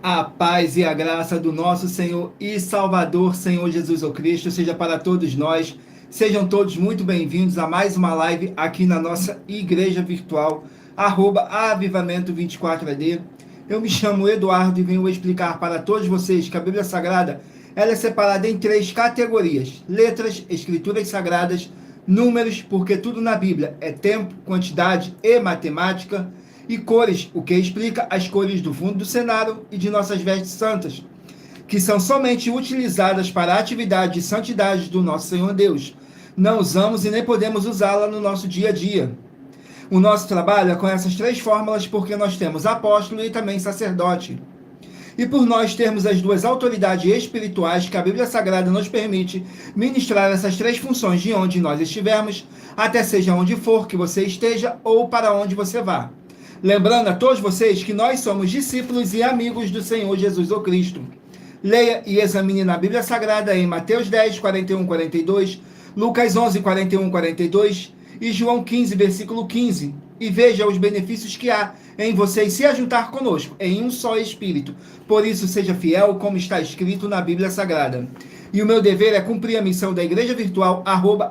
A paz e a graça do nosso Senhor e Salvador, Senhor Jesus o Cristo, seja para todos nós. Sejam todos muito bem-vindos a mais uma live aqui na nossa igreja virtual, Avivamento 24AD. Eu me chamo Eduardo e venho explicar para todos vocês que a Bíblia Sagrada ela é separada em 3 categorias: letras, escrituras sagradas, números, porque tudo na Bíblia é tempo, quantidade e matemática, e cores, o que explica as cores do fundo do cenário e de nossas vestes santas, que são somente utilizadas para a atividade de santidade do nosso Senhor Deus. Não usamos e nem podemos usá-la no nosso dia a dia. O nosso trabalho é com essas 3 fórmulas porque nós temos apóstolo e também sacerdote. E por nós termos as 2 autoridades espirituais que a Bíblia Sagrada nos permite ministrar essas 3 funções de onde nós estivermos, até seja onde for que você esteja ou para onde você vá. Lembrando a todos vocês que nós somos discípulos e amigos do Senhor Jesus o Cristo. Leia e examine na Bíblia Sagrada em Mateus 10, 41, 42, Lucas 11, 41, 42 e João 15, versículo 15. E veja os benefícios que há em vocês se ajuntar conosco em um só Espírito. Por isso, seja fiel como está escrito na Bíblia Sagrada. E o meu dever é cumprir a missão da Igreja Virtual,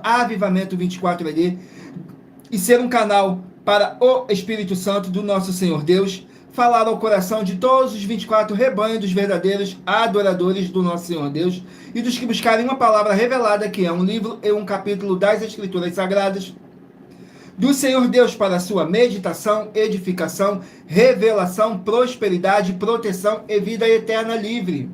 Avivamento 24AD, e ser um canal para o Espírito Santo do nosso Senhor Deus, falar ao coração de todos os 24 rebanhos dos verdadeiros adoradores do nosso Senhor Deus e dos que buscarem uma palavra revelada, que é um livro e um capítulo das Escrituras Sagradas, do Senhor Deus para a sua meditação, edificação, revelação, prosperidade, proteção e vida eterna livre.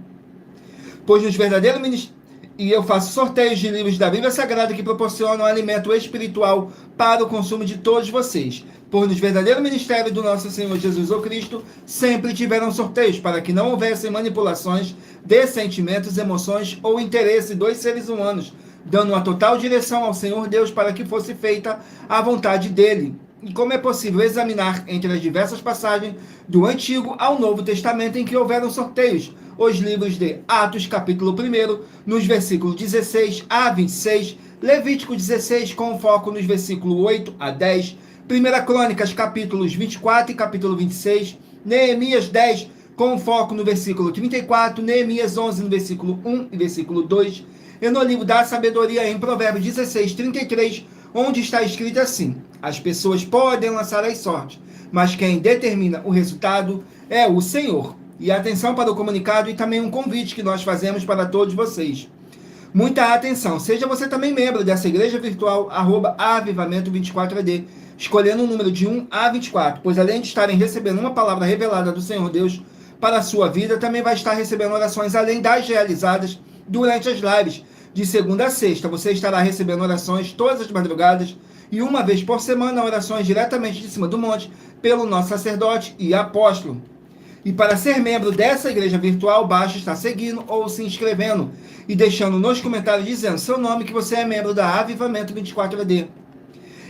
Pois nos verdadeiros ministérios, e eu faço sorteios de livros da Bíblia Sagrada que proporcionam alimento espiritual para o consumo de todos vocês. Pois nos verdadeiros ministérios do nosso Senhor Jesus o Cristo, sempre tiveram sorteios para que não houvessem manipulações de sentimentos, emoções ou interesse dos seres humanos, dando uma total direção ao Senhor Deus para que fosse feita a vontade dele. E como é possível examinar entre as diversas passagens do Antigo ao Novo Testamento em que houveram sorteios, os livros de Atos, capítulo 1, nos versículos 16 a 26, Levítico 16, com foco nos versículos 8 a 10, 1 Crônicas, capítulos 24 e capítulo 26, Neemias 10, com foco no versículo 34, Neemias 11, no versículo 1 e versículo 2, e no livro da sabedoria, em Provérbios 16, 33, onde está escrito assim: as pessoas podem lançar as sortes, mas quem determina o resultado é o Senhor. E atenção para o comunicado e também um convite que nós fazemos para todos vocês. Muita atenção, seja você também membro dessa igreja virtual, Avivamento 24AD, escolhendo um número de 1 a 24, pois além de estarem recebendo uma palavra revelada do Senhor Deus para a sua vida, também vai estar recebendo orações além das realizadas durante as lives, de segunda a sexta. Você estará recebendo orações todas as madrugadas e uma vez por semana orações diretamente de cima do monte pelo nosso sacerdote e apóstolo. E para ser membro dessa igreja virtual, basta estar seguindo ou se inscrevendo e deixando nos comentários dizendo seu nome, que você é membro da Avivamento 24AD.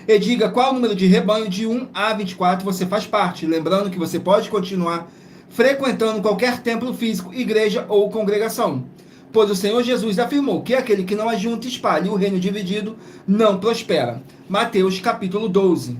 E diga qual número de rebanho de 1 a 24 você faz parte. Lembrando que você pode continuar frequentando qualquer templo físico, igreja ou congregação. Pois o Senhor Jesus afirmou que aquele que não ajunta e espalhe o reino dividido não prospera. Mateus capítulo 12.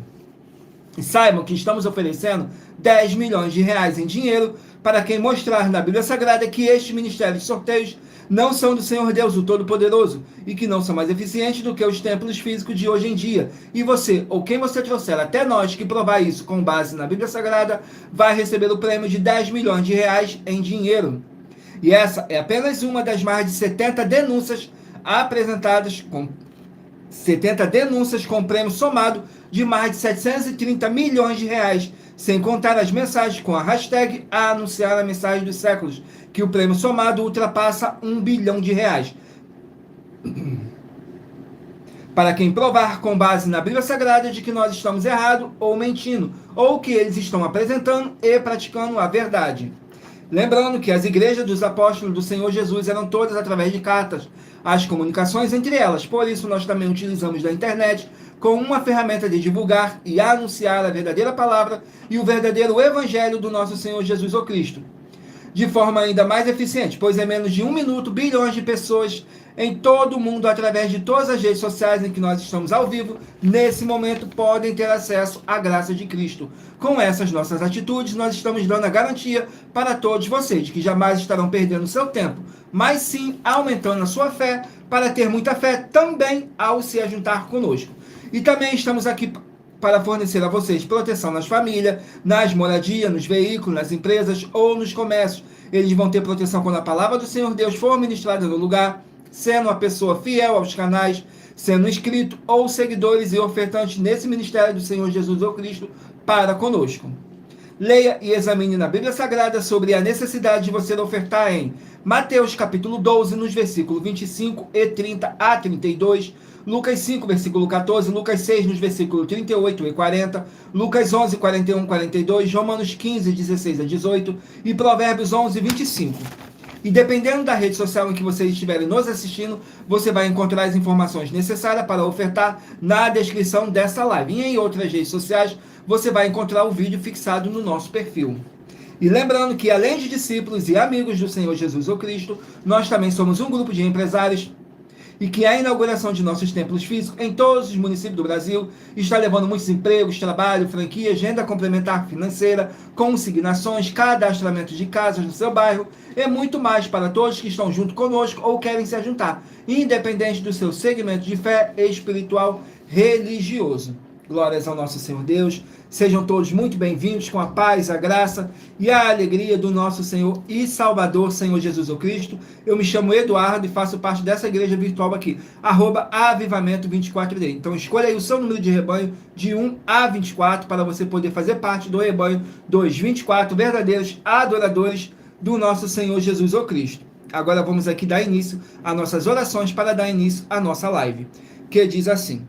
E saibam que estamos oferecendo 10 milhões de reais em dinheiro para quem mostrar na Bíblia Sagrada que estes ministérios de sorteios não são do Senhor Deus, o Todo-Poderoso, e que não são mais eficientes do que os templos físicos de hoje em dia. E você, ou quem você trouxer até nós que provar isso com base na Bíblia Sagrada, vai receber o prêmio de 10 milhões de reais em dinheiro. E essa é apenas uma das mais de 70 denúncias apresentadas com 70 denúncias com prêmio somado de mais de 730 milhões de reais, sem contar as mensagens com a hashtag a anunciar a mensagem dos séculos, que o prêmio somado ultrapassa 1 bilhão de reais. Para quem provar com base na Bíblia Sagrada de que nós estamos errados ou mentindo, ou que eles estão apresentando e praticando a verdade. Lembrando que as igrejas dos apóstolos do Senhor Jesus eram todas através de cartas, as comunicações entre elas. Por isso, nós também utilizamos da internet como uma ferramenta de divulgar e anunciar a verdadeira palavra e o verdadeiro evangelho do nosso Senhor Jesus o Cristo, de forma ainda mais eficiente, pois em menos de 1 minuto, bilhões de pessoas em todo o mundo, através de todas as redes sociais em que nós estamos ao vivo, nesse momento podem ter acesso à graça de Cristo. Com essas nossas atitudes, nós estamos dando a garantia para todos vocês, que jamais estarão perdendo seu tempo, mas sim aumentando a sua fé, para ter muita fé também ao se ajuntar conosco. E também estamos aqui para fornecer a vocês proteção nas famílias, nas moradias, nos veículos, nas empresas ou nos comércios. Eles vão ter proteção quando a palavra do Senhor Deus for ministrada no lugar, sendo uma pessoa fiel aos canais, sendo inscrito ou seguidores e ofertantes nesse ministério do Senhor Jesus ou Cristo para conosco. Leia e examine na Bíblia Sagrada sobre a necessidade de você ofertar em Mateus capítulo 12, nos versículos 25 e 30 a 32, Lucas 5, versículo 14, Lucas 6, nos versículos 38 e 40, Lucas 11, 41 e 42, Romanos 15, 16 a 18 e Provérbios 11, 25. E dependendo da rede social em que vocês estiverem nos assistindo, você vai encontrar as informações necessárias para ofertar na descrição dessa live. E em outras redes sociais, você vai encontrar o vídeo fixado no nosso perfil. E lembrando que, além de discípulos e amigos do Senhor Jesus ou Cristo, nós também somos um grupo de empresários e que a inauguração de nossos templos físicos em todos os municípios do Brasil está levando muitos empregos, trabalho, franquias, renda complementar financeira, consignações, cadastramento de casas no seu bairro e muito mais para todos que estão junto conosco ou querem se juntar, independente do seu segmento de fé espiritual religioso. Glórias ao nosso Senhor Deus. Sejam todos muito bem-vindos com a paz, a graça e a alegria do nosso Senhor e Salvador, Senhor Jesus Cristo. Eu me chamo Eduardo e faço parte dessa igreja virtual aqui, @avivamento24D. Então escolha aí o seu número de rebanho de 1 a 24 para você poder fazer parte do rebanho dos 24 verdadeiros adoradores do nosso Senhor Jesus Cristo. Agora vamos aqui dar início às nossas orações para dar início à nossa live, que diz assim: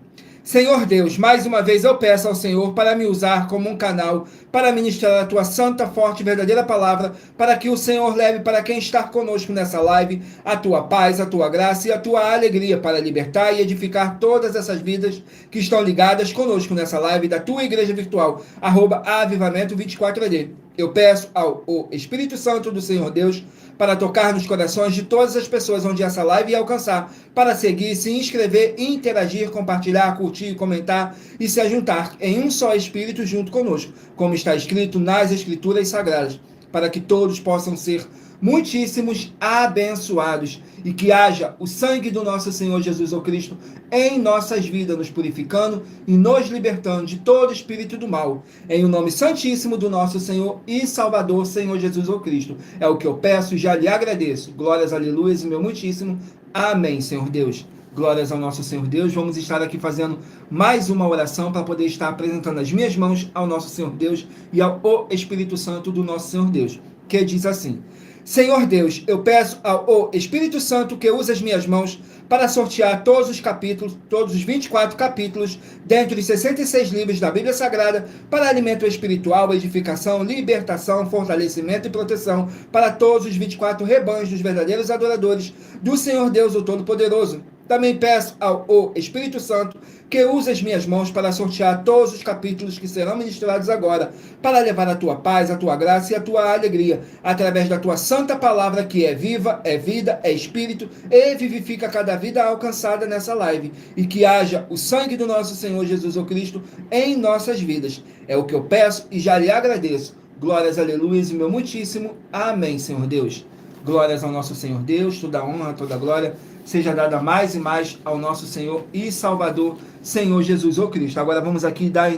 Senhor Deus, mais uma vez eu peço ao Senhor para me usar como um canal para ministrar a tua santa, forte e verdadeira palavra, para que o Senhor leve para quem está conosco nessa live a tua paz, a tua graça e a tua alegria para libertar e edificar todas essas vidas que estão ligadas conosco nessa live da tua igreja virtual, @avivamento24D. Eu peço ao Espírito Santo do Senhor Deus para tocar nos corações de todas as pessoas onde essa live ia alcançar, para seguir, se inscrever, interagir, compartilhar, curtir, comentar e se ajuntar em um só Espírito junto conosco, como está escrito nas Escrituras Sagradas, para que todos possam ser muitíssimos abençoados e que haja o sangue do nosso Senhor Jesus Cristo em nossas vidas, nos purificando e nos libertando de todo espírito do mal, em o nome santíssimo do nosso Senhor e Salvador, Senhor Jesus Cristo. É o que eu peço e já lhe agradeço. Glórias, aleluias e meu muitíssimo amém, Senhor Deus. Glórias ao nosso Senhor Deus. Vamos estar aqui fazendo mais uma oração para poder estar apresentando as minhas mãos ao nosso Senhor Deus e ao Espírito Santo do nosso Senhor Deus, que diz assim: Senhor Deus, eu peço ao Espírito Santo que use as minhas mãos para sortear todos os capítulos, todos os 24 capítulos, dentro de 66 livros da Bíblia Sagrada, para alimento espiritual, edificação, libertação, fortalecimento e proteção para todos os 24 rebanhos dos verdadeiros adoradores do Senhor Deus, o Todo-Poderoso. Também peço ao Espírito Santo que use as minhas mãos para sortear todos os capítulos que serão ministrados agora, para levar a tua paz, a tua graça e a tua alegria, através da tua santa palavra que é viva, é vida, é espírito e vivifica cada vida alcançada nessa live, e que haja o sangue do nosso Senhor Jesus Cristo em nossas vidas. É o que eu peço e já lhe agradeço. Glórias, aleluias e meu muitíssimo amém, Senhor Deus. Glórias ao nosso Senhor Deus, toda honra, toda glória seja dada mais e mais ao nosso Senhor e Salvador, Senhor Jesus Cristo. Agora vamos aqui dar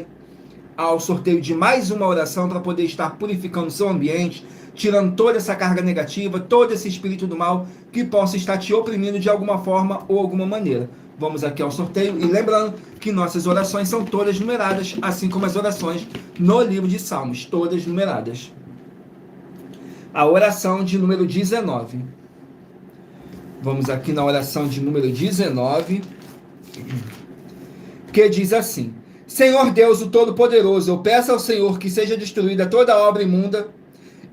ao sorteio de mais uma oração para poder estar purificando o seu ambiente, tirando toda essa carga negativa, todo esse espírito do mal que possa estar te oprimindo de alguma forma ou alguma maneira. Vamos aqui ao sorteio e lembrando que nossas orações são todas numeradas, assim como as orações no livro de Salmos, todas numeradas. A oração de número 19. Vamos aqui na oração de número 19, que diz assim: Senhor Deus, o Todo-Poderoso, eu peço ao Senhor que seja destruída toda obra imunda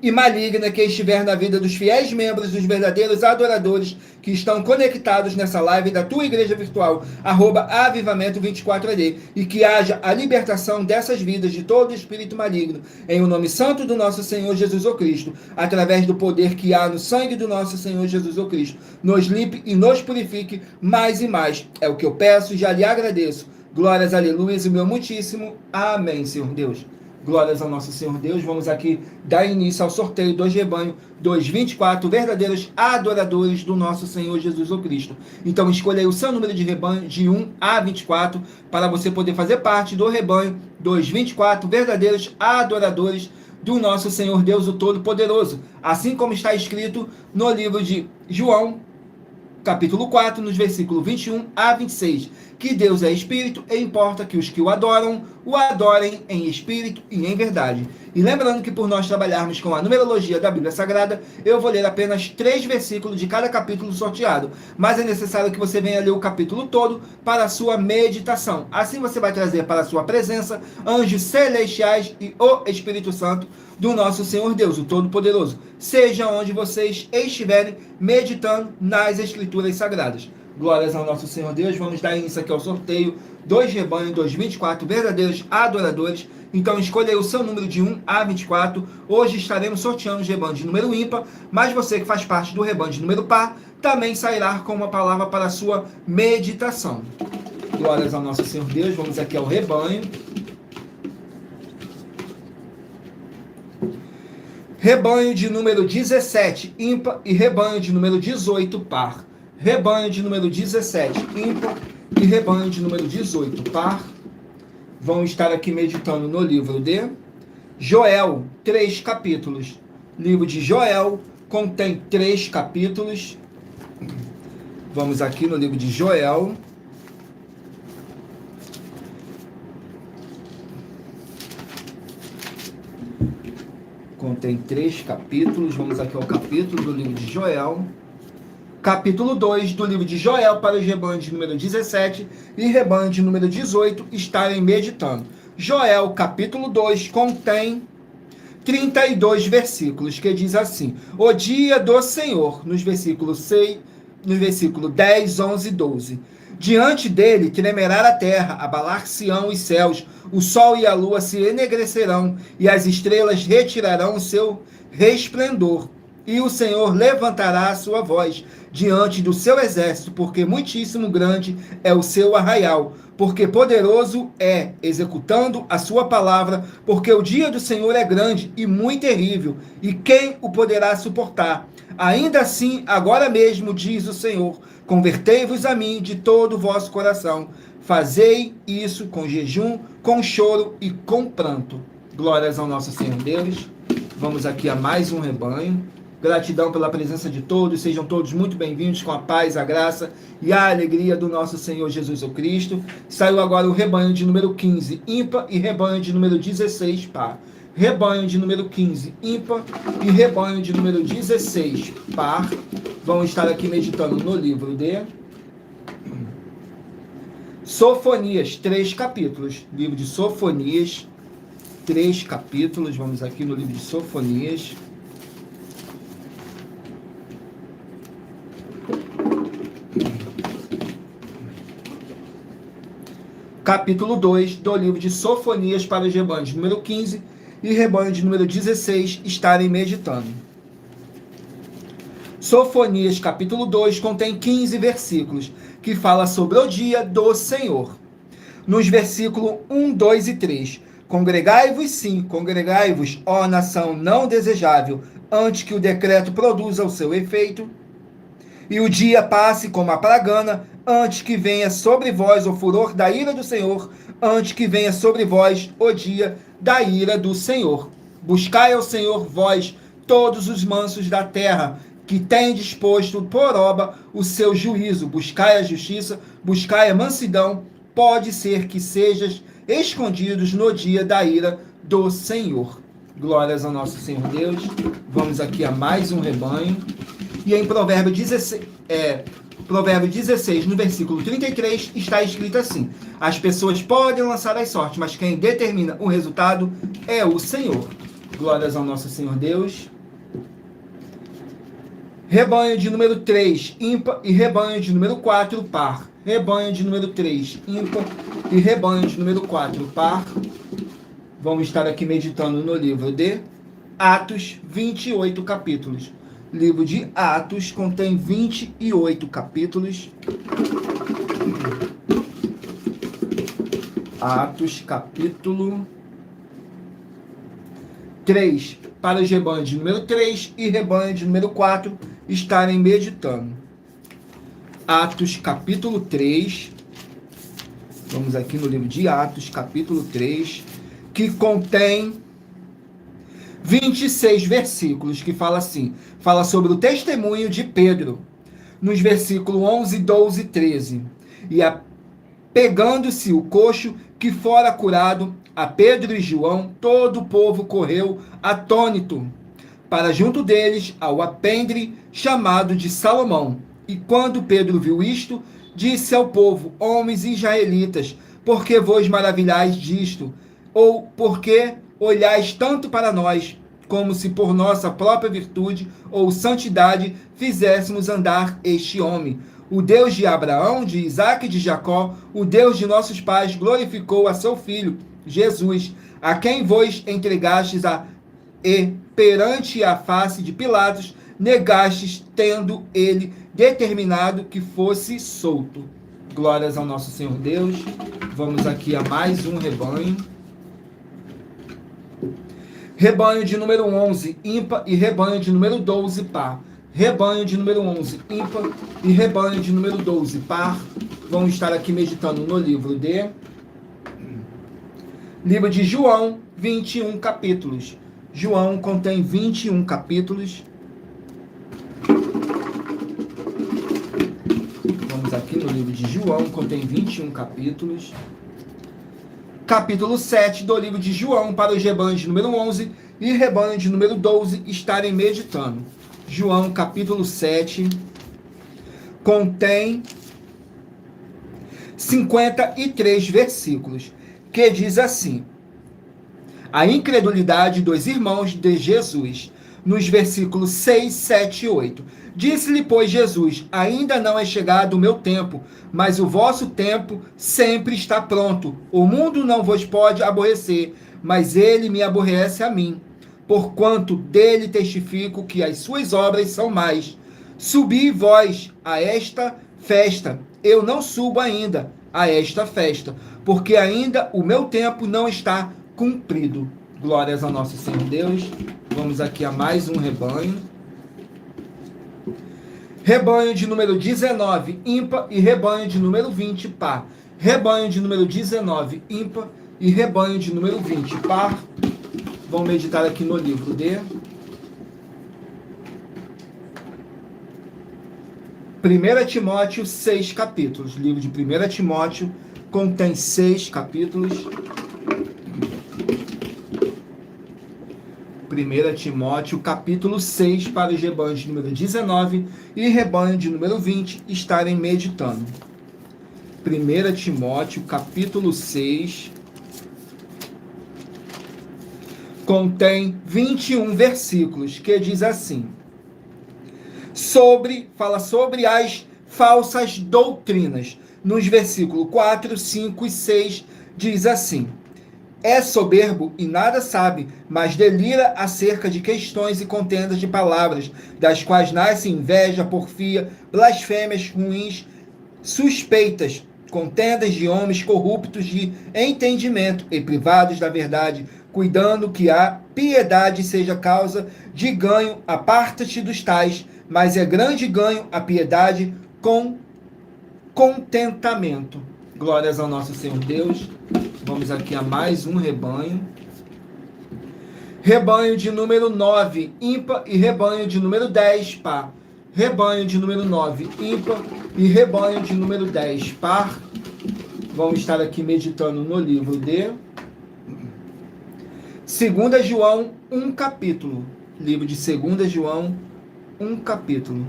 e maligna que estiver na vida dos fiéis membros, dos verdadeiros adoradores que estão conectados nessa live da tua igreja virtual, @avivamento24ad, e que haja a libertação dessas vidas de todo espírito maligno, em o nome santo do nosso Senhor Jesus o Cristo, através do poder que há no sangue do nosso Senhor Jesus o Cristo, nos limpe e nos purifique mais e mais. É o que eu peço e já lhe agradeço. Glórias, aleluias, e meu muitíssimo amém, Senhor Deus. Glórias ao nosso Senhor Deus. Vamos aqui dar início ao sorteio dos rebanhos dos 24 verdadeiros adoradores do nosso Senhor Jesus o Cristo. Então escolha aí o seu número de rebanho de 1 a 24 para você poder fazer parte do rebanho dos 24 verdadeiros adoradores do nosso Senhor Deus o Todo-Poderoso. Assim como está escrito no livro de João, capítulo 4, nos versículos 21 a 26, que Deus é espírito e importa que os que o adorem em espírito e em verdade. E lembrando que por nós trabalharmos com a numerologia da Bíblia Sagrada, eu vou ler apenas 3 versículos de cada capítulo sorteado, mas é necessário que você venha ler o capítulo todo para a sua meditação. Assim você vai trazer para a sua presença anjos celestiais e o Espírito Santo do nosso Senhor Deus, o Todo-Poderoso, seja onde vocês estiverem meditando nas Escrituras Sagradas. Glórias ao nosso Senhor Deus. Vamos dar início aqui ao sorteio dos rebanhos dos 24 verdadeiros adoradores. Então escolha aí o seu número de 1 a 24. Hoje estaremos sorteando os rebanhos de número ímpar, mas você que faz parte do rebanho de número par também sairá com uma palavra para a sua meditação. Glórias ao nosso Senhor Deus. Vamos aqui ao rebanho. Rebanho de número 17, ímpar, e rebanho de número 18, par. Rebanho de número 17, ímpar, e rebanho de número 18, par. Vão estar aqui meditando no livro de Joel, 3 capítulos. Livro de Joel contém 3 capítulos. Vamos aqui no livro de Joel. Contém 3 capítulos. Vamos aqui ao capítulo do livro de Joel. Capítulo 2 do livro de Joel para os rebanhos de número 17 e rebanho de número 18 estarem meditando. Joel, capítulo 2, contém 32 versículos, que diz assim: o dia do Senhor, nos versículos 6, no versículo 10, 11 e 12. Diante dele tremerá a terra, abalar-se-ão os céus, o sol e a lua se enegrecerão, e as estrelas retirarão o seu resplendor. E o Senhor levantará a sua voz diante do seu exército, porque muitíssimo grande é o seu arraial, porque poderoso é, executando a sua palavra, porque o dia do Senhor é grande e muito terrível, e quem o poderá suportar? Ainda assim, agora mesmo, diz o Senhor, convertei-vos a mim de todo o vosso coração, fazei isso com jejum, com choro e com pranto. Glórias ao nosso Senhor Deus. Vamos aqui a mais um rebanho. Gratidão pela presença de todos, sejam todos muito bem-vindos com a paz, a graça e a alegria do nosso Senhor Jesus o Cristo. Saiu agora o rebanho de número 15, ímpar, e rebanho de número 16, par. Rebanho de número 15, ímpar, e rebanho de número 16, par. Vão estar aqui meditando no livro de Sofonias, 3 capítulos. Livro de Sofonias, 3 capítulos. Vamos aqui no livro de Sofonias. Capítulo 2 do livro de Sofonias para os rebanhos número 15 e rebanho de número 16 estarem meditando. Sofonias, capítulo 2, contém 15 versículos, que fala sobre o dia do Senhor. Nos versículos 1, 2 e 3. Congregai-vos sim, congregai-vos, ó nação não desejável, antes que o decreto produza o seu efeito, e o dia passe como a pragana, antes que venha sobre vós o furor da ira do Senhor, antes que venha sobre vós o dia da ira do Senhor. Buscai ao Senhor, vós, todos os mansos da terra, que tem disposto por obra o seu juízo. Buscai a justiça, buscai a mansidão, pode ser que sejas escondidos no dia da ira do Senhor. Glórias ao nosso Senhor Deus. Vamos aqui a mais um rebanho. E em Provérbio 16, no versículo 33, está escrito assim: as pessoas podem lançar as sortes, mas quem determina o resultado é o Senhor. Glórias ao nosso Senhor Deus. Rebanho de número 3, ímpar, e rebanho de número 4, par. Rebanho de número 3, ímpar, e rebanho de número 4, par. Vamos estar aqui meditando no livro de Atos, 28 capítulos. Livro de Atos contém 28 capítulos. Atos, capítulo 3, para os rebanhos de número 3 e rebanho de número 4 estarem meditando. Atos, capítulo 3. Vamos aqui no livro de Atos, capítulo 3, que contém 26 versículos, que fala assim, fala sobre o testemunho de Pedro, nos versículos 11, 12 e 13. E pegando-se o coxo que fora curado, a Pedro e João, todo o povo correu atônito para junto deles ao alpendre chamado de Salomão. E quando Pedro viu isto, disse ao povo: homens israelitas, por que vos maravilhais disto? Ou por que olhais tanto para nós, como se por nossa própria virtude ou santidade fizéssemos andar este homem? O Deus de Abraão, de Isaque e de Jacó, o Deus de nossos pais, glorificou a seu filho, Jesus, a quem vos entregastes e perante a face de Pilatos, negastes, tendo ele determinado que fosse solto. Glórias ao nosso Senhor Deus. Vamos aqui a mais um rebanho. Rebanho de número 11, ímpar, e rebanho de número 12, par. Rebanho de número 11, ímpar, e rebanho de número 12, par. Vamos estar aqui meditando no livro de João, 21 capítulos. João contém 21 capítulos. Vamos aqui no livro de João, contém 21 capítulos. Capítulo 7 do livro de João, para os rebanhos de número 11 e rebanho de número 12 estarem meditando. João, capítulo 7, contém 53 versículos, que diz assim: a incredulidade dos irmãos de Jesus, nos versículos 6, 7 e 8. Disse-lhe, pois, Jesus: ainda não é chegado o meu tempo, mas o vosso tempo sempre está pronto. O mundo não vos pode aborrecer, mas ele me aborrece a mim, porquanto dele testifico que as suas obras são más. Subi vós a esta festa. Eu não subo ainda a esta festa, porque ainda o meu tempo não está cumprido. Glórias ao nosso Senhor Deus. Vamos aqui a mais um rebanho. Rebanho de número 19, ímpar, e rebanho de número 20, par. Rebanho de número 19, ímpar, e rebanho de número 20, par. Vamos meditar aqui no livro de 1 Timóteo, 6 capítulos. O livro de 1 Timóteo contém 6 capítulos. 1 Timóteo, capítulo 6, para os rebanhos de número 19 e rebanho de número 20 estarem meditando. 1 Timóteo, capítulo 6, contém 21 versículos, que diz assim: fala sobre as falsas doutrinas. Nos versículos 4, 5 e 6 diz assim: é soberbo e nada sabe, mas delira acerca de questões e contendas de palavras, das quais nasce inveja, porfia, blasfêmias ruins, suspeitas, contendas de homens corruptos de entendimento e privados da verdade, cuidando que a piedade seja causa de ganho. Aparta-te dos tais, mas é grande ganho a piedade com contentamento. Glórias ao nosso Senhor Deus. Vamos aqui a mais um rebanho. Rebanho de número 9, ímpar, e rebanho de número 10, par. Rebanho de número 9, ímpar, e rebanho de número 10, par. Vamos estar aqui meditando no livro de 2 João, 1 capítulo. Livro de 2 João, 1 capítulo.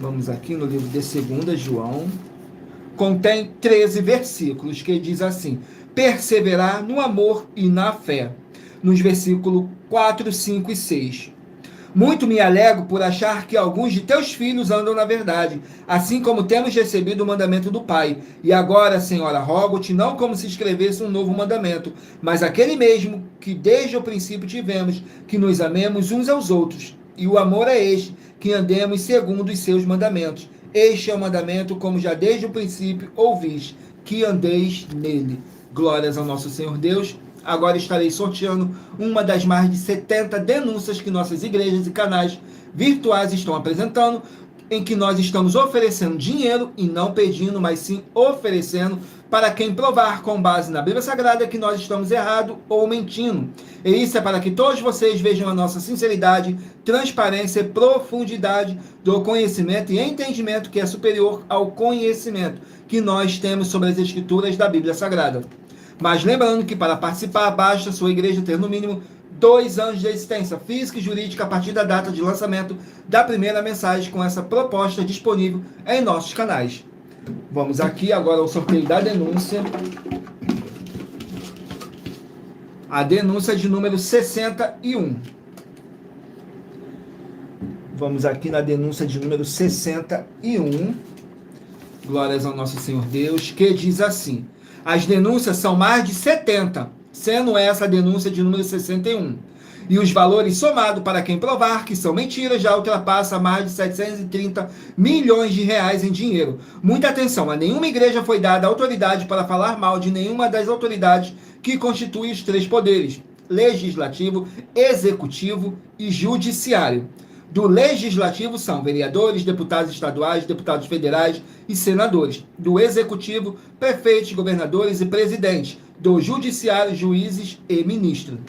Vamos aqui no livro de 2 João. Contém 13 versículos, que diz assim: perseverar no amor e na fé, nos versículos 4, 5 e 6. Muito me alegro por achar que alguns de teus filhos andam na verdade, assim como temos recebido o mandamento do Pai. E agora, Senhora, rogo-te não como se escrevesse um novo mandamento, mas aquele mesmo que desde o princípio tivemos, que nos amemos uns aos outros. E o amor é este, que andemos segundo os seus mandamentos. Este é o mandamento, como já desde o princípio ouvis, que andeis nele. Glórias ao nosso Senhor Deus. Agora estarei sorteando uma das mais de 70 denúncias que nossas igrejas e canais virtuais estão apresentando, em que nós estamos oferecendo dinheiro e não pedindo, mas sim oferecendo para quem provar com base na Bíblia Sagrada que nós estamos errados ou mentindo. E isso é para que todos vocês vejam a nossa sinceridade, transparência e profundidade do conhecimento e entendimento que é superior ao conhecimento que nós temos sobre as Escrituras da Bíblia Sagrada. Mas lembrando que para participar, basta a sua igreja ter no mínimo 2 anos de existência física e jurídica a partir da data de lançamento da primeira mensagem com essa proposta disponível em nossos canais. Vamos aqui agora ao sorteio da denúncia. A denúncia de número 61. Vamos aqui na denúncia de número 61. Glórias ao nosso Senhor Deus, que diz assim: as denúncias são mais de 70, sendo essa a denúncia de número 61. E os valores somados para quem provar que são mentiras já ultrapassa mais de 730 milhões de reais em dinheiro. Muita atenção, a nenhuma igreja foi dada autoridade para falar mal de nenhuma das autoridades que constituem os 3 poderes: legislativo, executivo e judiciário. Do legislativo são vereadores, deputados estaduais, deputados federais e senadores. Do executivo, prefeitos, governadores e presidentes. Do judiciário, juízes e ministros.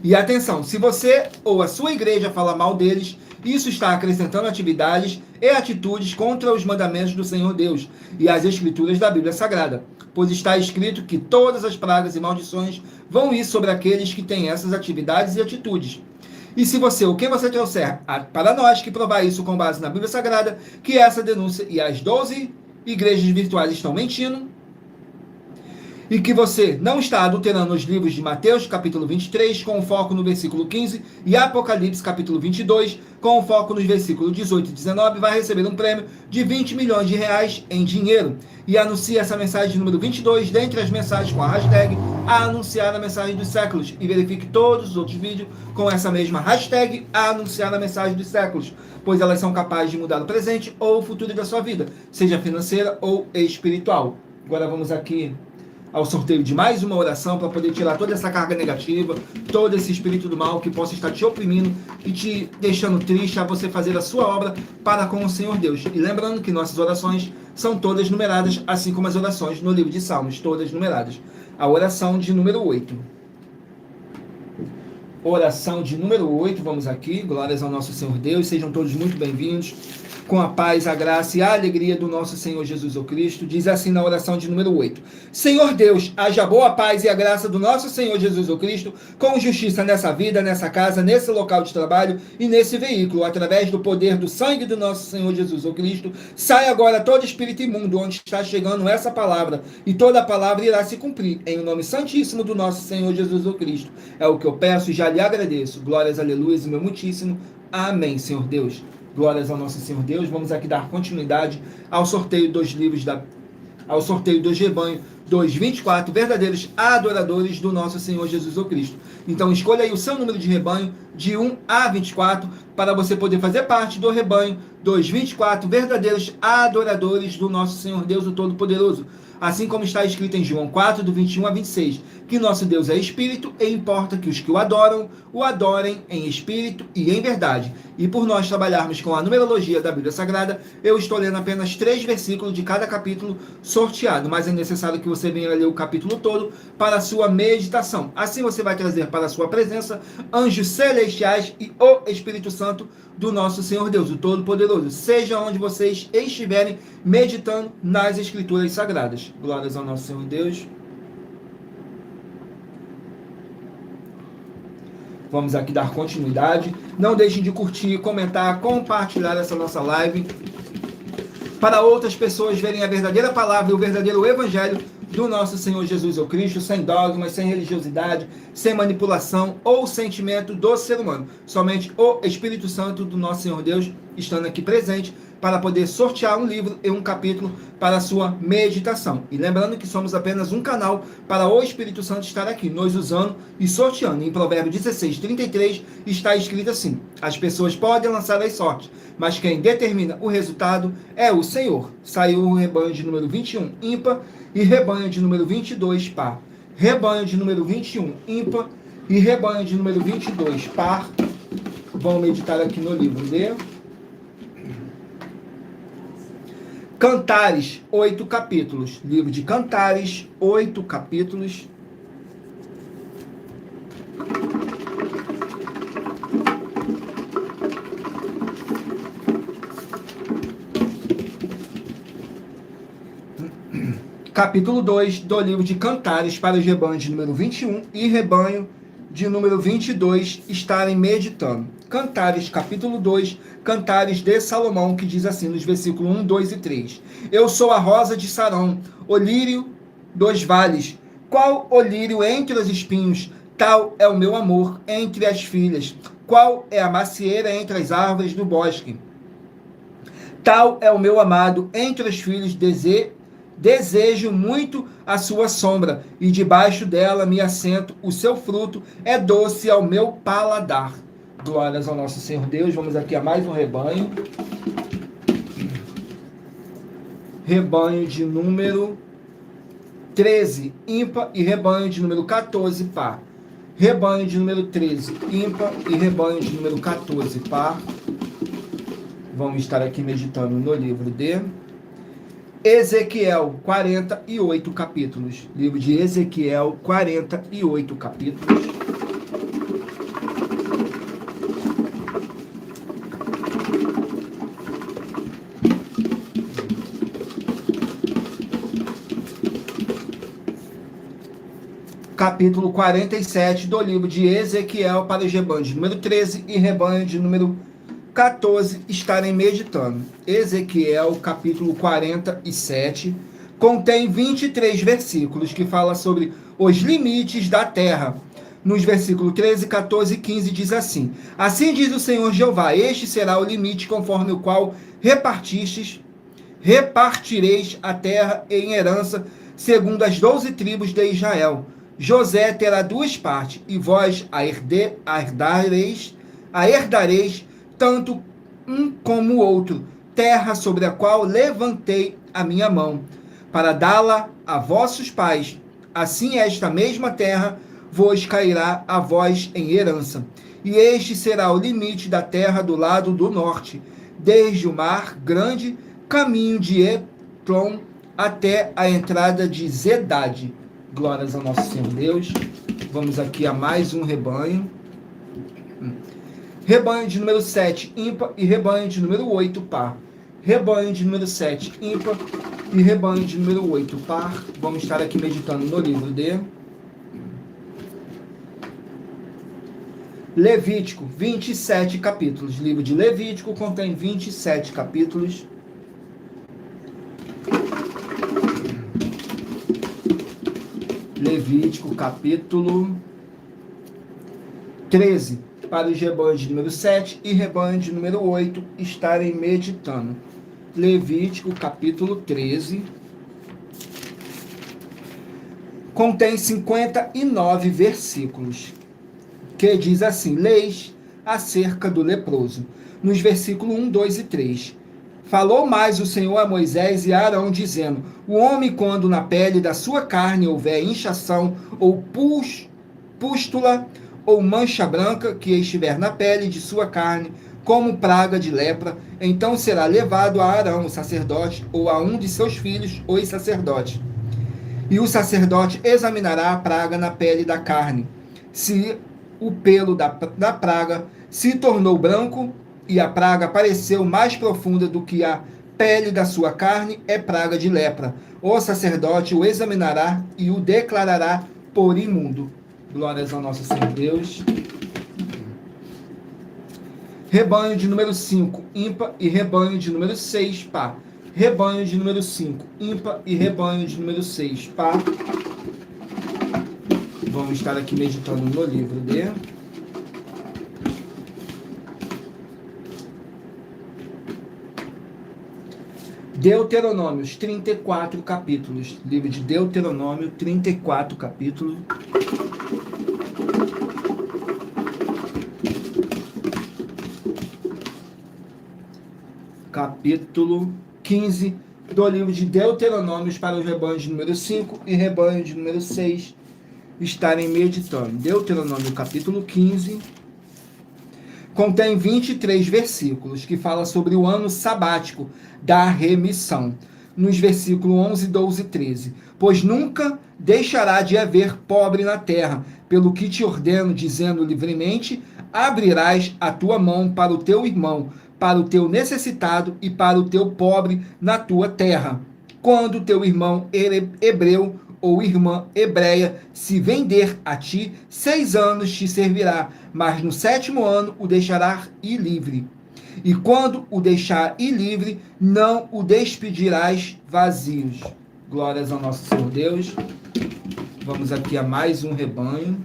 E atenção, se você ou a sua igreja fala mal deles, isso está acrescentando atividades e atitudes contra os mandamentos do Senhor Deus e as Escrituras da Bíblia Sagrada. Pois está escrito que todas as pragas e maldições vão ir sobre aqueles que têm essas atividades e atitudes. E se você, o que você trouxer para nós que provar isso com base na Bíblia Sagrada, que essa denúncia e as 12 igrejas virtuais estão mentindo, e que você não está adulterando os livros de Mateus, capítulo 23, com foco no versículo 15, e Apocalipse, capítulo 22, com foco nos versículos 18 e 19, vai receber um prêmio de 20 milhões de reais em dinheiro. E anuncie essa mensagem número 22, dentre as mensagens com a hashtag anunciar a mensagem dos séculos. E verifique todos os outros vídeos com essa mesma hashtag anunciar a mensagem dos séculos, pois elas são capazes de mudar o presente ou o futuro da sua vida, seja financeira ou espiritual. Agora vamos aqui ao sorteio de mais uma oração para poder tirar toda essa carga negativa, todo esse espírito do mal que possa estar te oprimindo e te deixando triste a você fazer a sua obra para com o Senhor Deus. E lembrando que nossas orações são todas numeradas, assim como as orações no livro de Salmos, todas numeradas. A oração de número 8. Oração de número 8, vamos aqui, glórias ao nosso Senhor Deus, sejam todos muito bem-vindos, com a paz, a graça e a alegria do nosso Senhor Jesus o Cristo. Diz assim na oração de número 8: Senhor Deus, haja boa paz e a graça do nosso Senhor Jesus o Cristo, com justiça nessa vida, nessa casa, nesse local de trabalho e nesse veículo, através do poder do sangue do nosso Senhor Jesus o Cristo. Sai agora todo espírito imundo onde está chegando essa palavra, e toda a palavra irá se cumprir, em nome santíssimo do nosso Senhor Jesus o Cristo. É o que eu peço e já lhe agradeço. Glórias, aleluias, meu muitíssimo. Amém, Senhor Deus. Glórias ao nosso Senhor Deus. Vamos aqui dar continuidade ao sorteio dos livros ao sorteio dos rebanhos dos 24 verdadeiros adoradores do nosso Senhor Jesus o Cristo. Então escolha aí o seu número de rebanho de 1 a 24 para você poder fazer parte do rebanho dos 24 verdadeiros adoradores do nosso Senhor Deus o Todo-Poderoso. Assim como está escrito em João 4, do 21 a 26, que nosso Deus é Espírito e importa que os que o adorem em Espírito e em verdade. E por nós trabalharmos com a numerologia da Bíblia Sagrada, eu estou lendo apenas 3 versículos de cada capítulo sorteado, mas é necessário que você venha ler o capítulo todo para a sua meditação. Assim você vai trazer para a sua presença anjos celestiais e o Espírito Santo do nosso Senhor Deus, o Todo-Poderoso, seja onde vocês estiverem meditando nas Escrituras Sagradas. Glórias ao nosso Senhor Deus. Vamos aqui dar continuidade. Não deixem de curtir, comentar, compartilhar essa nossa live para outras pessoas verem a verdadeira palavra e o verdadeiro evangelho do nosso Senhor Jesus ou Cristo, sem dogmas, sem religiosidade, sem manipulação ou sentimento do ser humano. Somente o Espírito Santo do nosso Senhor Deus estando aqui presente para poder sortear um livro e um capítulo para a sua meditação. E lembrando que somos apenas um canal para o Espírito Santo estar aqui, nos usando e sorteando. Em Provérbios 16:33 está escrito assim: as pessoas podem lançar as sortes, mas quem determina o resultado é o Senhor. Saiu o rebanho de número 21, ímpar, e rebanho de número 22, par. Rebanho de número 21, ímpar, e rebanho de número 22, par. Vamos meditar aqui no livro de Cantares, 8 capítulos. Livro de Cantares, 8 capítulos. Capítulo 2 do livro de Cantares para os rebanhos de número 21 e rebanho de número 22 estarem meditando. Cantares, capítulo 2, Cantares de Salomão, que diz assim nos versículos 1, 2 e 3. Eu sou a rosa de Sarão, o lírio dos vales. Qual o lírio entre os espinhos? Tal é o meu amor entre as filhas. Qual é a macieira entre as árvores do bosque? Tal é o meu amado entre os filhos, desejo muito a sua sombra, e debaixo dela me assento, o seu fruto é doce ao meu paladar. Glórias ao nosso Senhor Deus. Vamos aqui a mais um rebanho. Rebanho de número 13, ímpar, e rebanho de número 14, par. Rebanho de número 13, ímpar, e rebanho de número 14, par. Vamos estar aqui meditando no livro de Ezequiel, 48 capítulos. Livro de Ezequiel, 48 capítulos. Capítulo 47 do livro de Ezequiel para os rebanhos de número 13 e rebanho de número 14 estarem meditando. Ezequiel, capítulo 47, contém 23 versículos que fala sobre os limites da terra. Nos versículos 13, 14 e 15 diz assim: assim diz o Senhor Jeová, este será o limite conforme o qual repartireis a terra em herança, segundo as 12 tribos de Israel. José terá duas partes, e vós a herdareis, tanto um como o outro, terra sobre a qual levantei a minha mão, para dá-la a vossos pais. Assim esta mesma terra vos cairá a vós em herança. E este será o limite da terra do lado do norte, desde o mar grande, caminho de Etlon, até a entrada de Zedade. Glórias ao nosso Senhor Deus. Vamos aqui a mais um rebanho. Rebanho de número 7, ímpar, e rebanho de número 8, par. Rebanho de número 7, ímpar, e rebanho de número 8, par. Vamos estar aqui meditando no livro de Levítico, 27 capítulos. Livro de Levítico contém 27 capítulos. Levítico, capítulo 13, para os rebanhos de número 7 e rebanho de número 8 estarem meditando. Levítico, capítulo 13, contém 59 versículos, que diz assim: leis acerca do leproso. Nos versículos 1, 2 e 3. Falou mais o Senhor a Moisés e a Arão, dizendo: o homem, quando na pele da sua carne houver inchação, ou pústula, ou mancha branca, que estiver na pele de sua carne, como praga de lepra, então será levado a Arão, o sacerdote, ou a um de seus filhos, os sacerdotes. E o sacerdote examinará a praga na pele da carne. Se o pelo da praga se tornou branco, e a praga pareceu mais profunda do que a pele da sua carne, é praga de lepra. O sacerdote o examinará e o declarará por imundo. Glórias ao nosso Senhor Deus. Rebanho de número 5, ímpar, e rebanho de número 6, par. rebanho de número 5, ímpar, e rebanho de número 6, par. Vamos estar aqui meditando no livro de Deuteronômios, 34 capítulos. Livro de Deuteronômio, 34 capítulos. Capítulo 15 do livro de Deuteronômios para os rebanhos de número 5 e rebanho de número 6 estarem meditando. Deuteronômio capítulo 15 contém 23 versículos que fala sobre o ano sabático da remissão. Nos versículos 11, 12 e 13. Pois nunca deixará de haver pobre na terra, pelo que te ordeno, dizendo livremente, abrirás a tua mão para o teu irmão, para o teu necessitado e para o teu pobre na tua terra. Quando teu irmão hebreu ou irmã hebreia se vender a ti, 6 anos te servirá, mas no 7º ano o deixará ir livre. E quando o deixar ir livre, não o despedirás vazios. Glórias ao nosso Senhor Deus. Vamos aqui a mais um rebanho.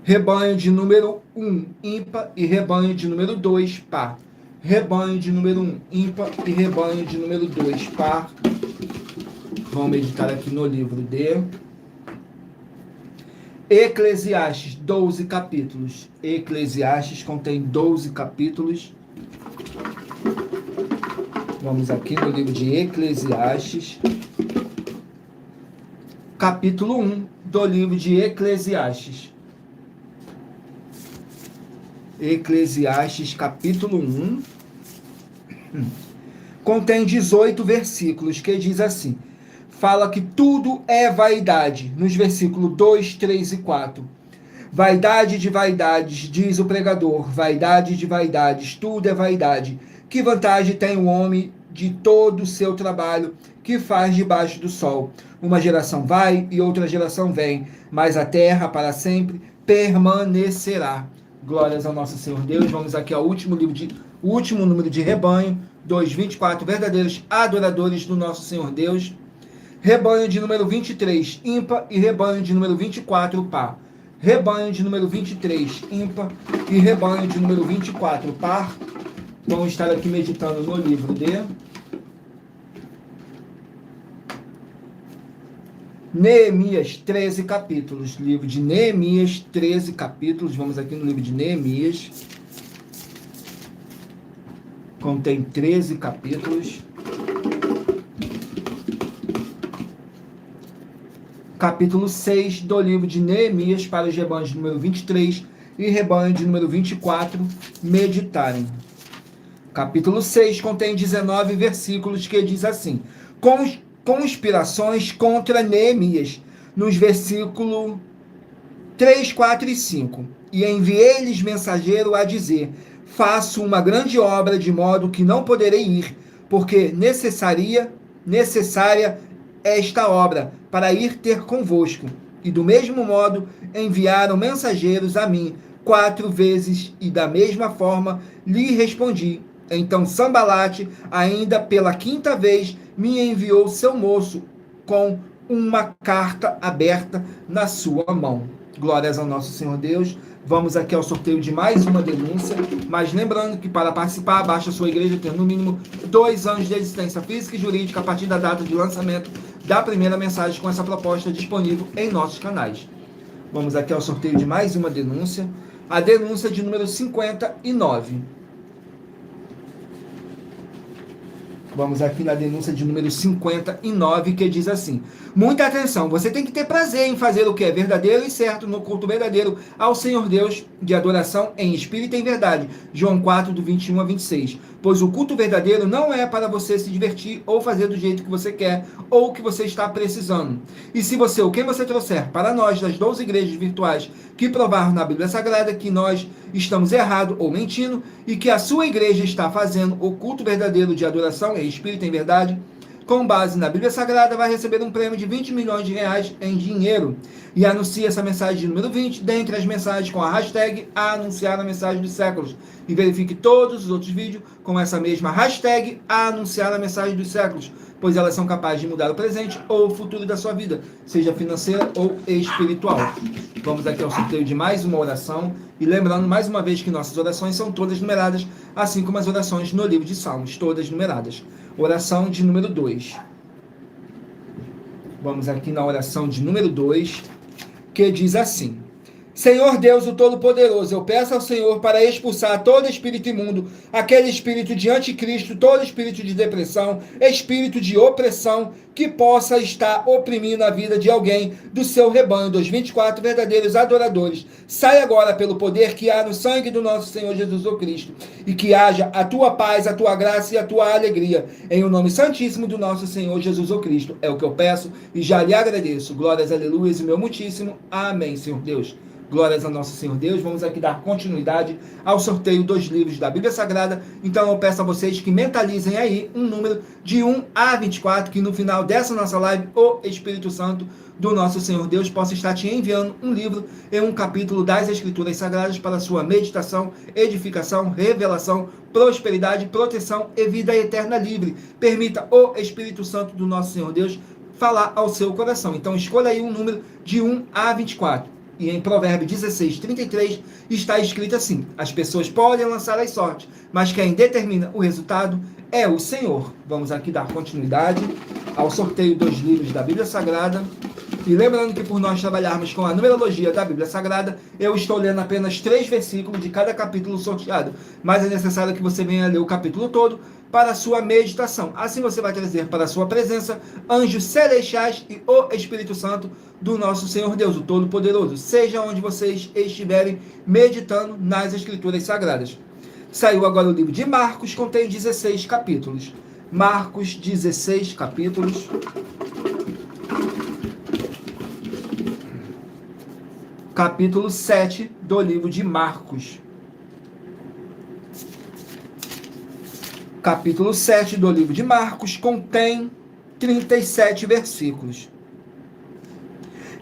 Rebanho de número 1, ímpar, e rebanho de número 2, par. Rebanho de número 1, ímpar, e rebanho de número 2, par. Vamos meditar aqui no livro de Eclesiastes, 12 capítulos. Eclesiastes contém 12 capítulos. Vamos aqui no livro de Eclesiastes, capítulo 1 do livro de Eclesiastes. Eclesiastes, capítulo 1, contém 18 versículos, que diz assim, fala que tudo é vaidade, nos versículos 2, 3 e 4. Vaidade de vaidades, diz o pregador, vaidade de vaidades, tudo é vaidade. Que vantagem tem o homem de todo o seu trabalho que faz debaixo do sol? Uma geração vai e outra geração vem, mas a terra para sempre permanecerá. Glórias ao nosso Senhor Deus. Vamos aqui ao último número de rebanho, 224 verdadeiros adoradores do nosso Senhor Deus. Rebanho de número 23, ímpar, e rebanho de número 24, par. Rebanho de número 23, ímpar, e rebanho de número 24, par. Vamos estar aqui meditando no livro de Neemias, 13 capítulos. Livro de Neemias, 13 capítulos. Vamos aqui no livro de Neemias. Contém 13 capítulos. Capítulo 6 do livro de Neemias para os rebanhos de número 23 e rebanho de número 24 meditarem. Capítulo 6 contém 19 versículos que diz assim, conspirações contra Neemias, nos versículos 3, 4 e 5. E enviei-lhes mensageiro a dizer, faço uma grande obra de modo que não poderei ir, porque necessária esta obra, para ir ter convosco. E do mesmo modo enviaram mensageiros a mim 4 vezes, e da mesma forma lhe respondi. Então Sambalate, ainda pela 5ª vez, me enviou seu moço com uma carta aberta na sua mão. Glórias ao nosso Senhor Deus. Vamos aqui ao sorteio de mais uma denúncia, mas lembrando que para participar, basta a sua igreja ter no mínimo 2 anos de existência física e jurídica a partir da data de lançamento da primeira mensagem com essa proposta disponível em nossos canais. Vamos aqui ao sorteio de mais uma denúncia, a denúncia de número 59. Vamos aqui na denúncia de número 59, que diz assim, muita atenção, você tem que ter prazer em fazer o que é verdadeiro e certo no culto verdadeiro ao Senhor Deus de adoração em espírito e em verdade. João 4, do 21 a 26. Pois o culto verdadeiro não é para você se divertir ou fazer do jeito que você quer ou que você está precisando. E se você ou quem você trouxer para nós das 12 igrejas virtuais que provaram na Bíblia Sagrada que nós estamos errados ou mentindo e que a sua igreja está fazendo o culto verdadeiro de adoração em espírito e em verdade, com base na Bíblia Sagrada, vai receber um prêmio de 20 milhões de reais em dinheiro. E anuncie essa mensagem de número 20, dentre as mensagens com a hashtag anunciar a mensagem dos séculos. E verifique todos os outros vídeos com essa mesma hashtag anunciar a mensagem dos séculos, pois elas são capazes de mudar o presente ou o futuro da sua vida, seja financeira ou espiritual. Vamos aqui ao sorteio de mais uma oração. E lembrando mais uma vez que nossas orações são todas numeradas, assim como as orações no livro de Salmos, todas numeradas. Oração de número 2. Vamos aqui na oração de número 2, que diz assim: Senhor Deus, o Todo-Poderoso, eu peço ao Senhor para expulsar todo espírito imundo, aquele espírito de anticristo, todo espírito de depressão, espírito de opressão, que possa estar oprimindo a vida de alguém do seu rebanho, dos 24 verdadeiros adoradores. Sai agora pelo poder que há no sangue do nosso Senhor Jesus Cristo, e que haja a tua paz, a tua graça e a tua alegria, em o nome santíssimo do nosso Senhor Jesus Cristo. É o que eu peço e já lhe agradeço. Glórias, aleluias, e meu muitíssimo. Amém, Senhor Deus. Glórias a nosso Senhor Deus. Vamos aqui dar continuidade ao sorteio dos livros da Bíblia Sagrada. Então eu peço a vocês que mentalizem aí um número de 1 a 24, que no final dessa nossa live, o Espírito Santo do nosso Senhor Deus possa estar te enviando um livro e um capítulo das Escrituras Sagradas para sua meditação, edificação, revelação, prosperidade, proteção e vida eterna livre. Permita o Espírito Santo do nosso Senhor Deus falar ao seu coração. Então escolha aí um número de 1 a 24. E em Provérbios 16, 33, está escrito assim: as pessoas podem lançar as sortes, mas quem determina o resultado é o Senhor. Vamos aqui dar continuidade ao sorteio dos livros da Bíblia Sagrada. E lembrando que por nós trabalharmos com a numerologia da Bíblia Sagrada, eu estou lendo apenas 3 versículos de cada capítulo sorteado. Mas é necessário que você venha ler o capítulo todo para a sua meditação. Assim você vai trazer para a sua presença anjos celestiais e o Espírito Santo do nosso Senhor Deus, o Todo-Poderoso, seja onde vocês estiverem meditando nas Escrituras Sagradas. Saiu agora o livro de Marcos, contém 16 capítulos. Marcos, 16 capítulos. Capítulo 7 do livro de Marcos. Capítulo 7 do livro de Marcos contém 37 versículos.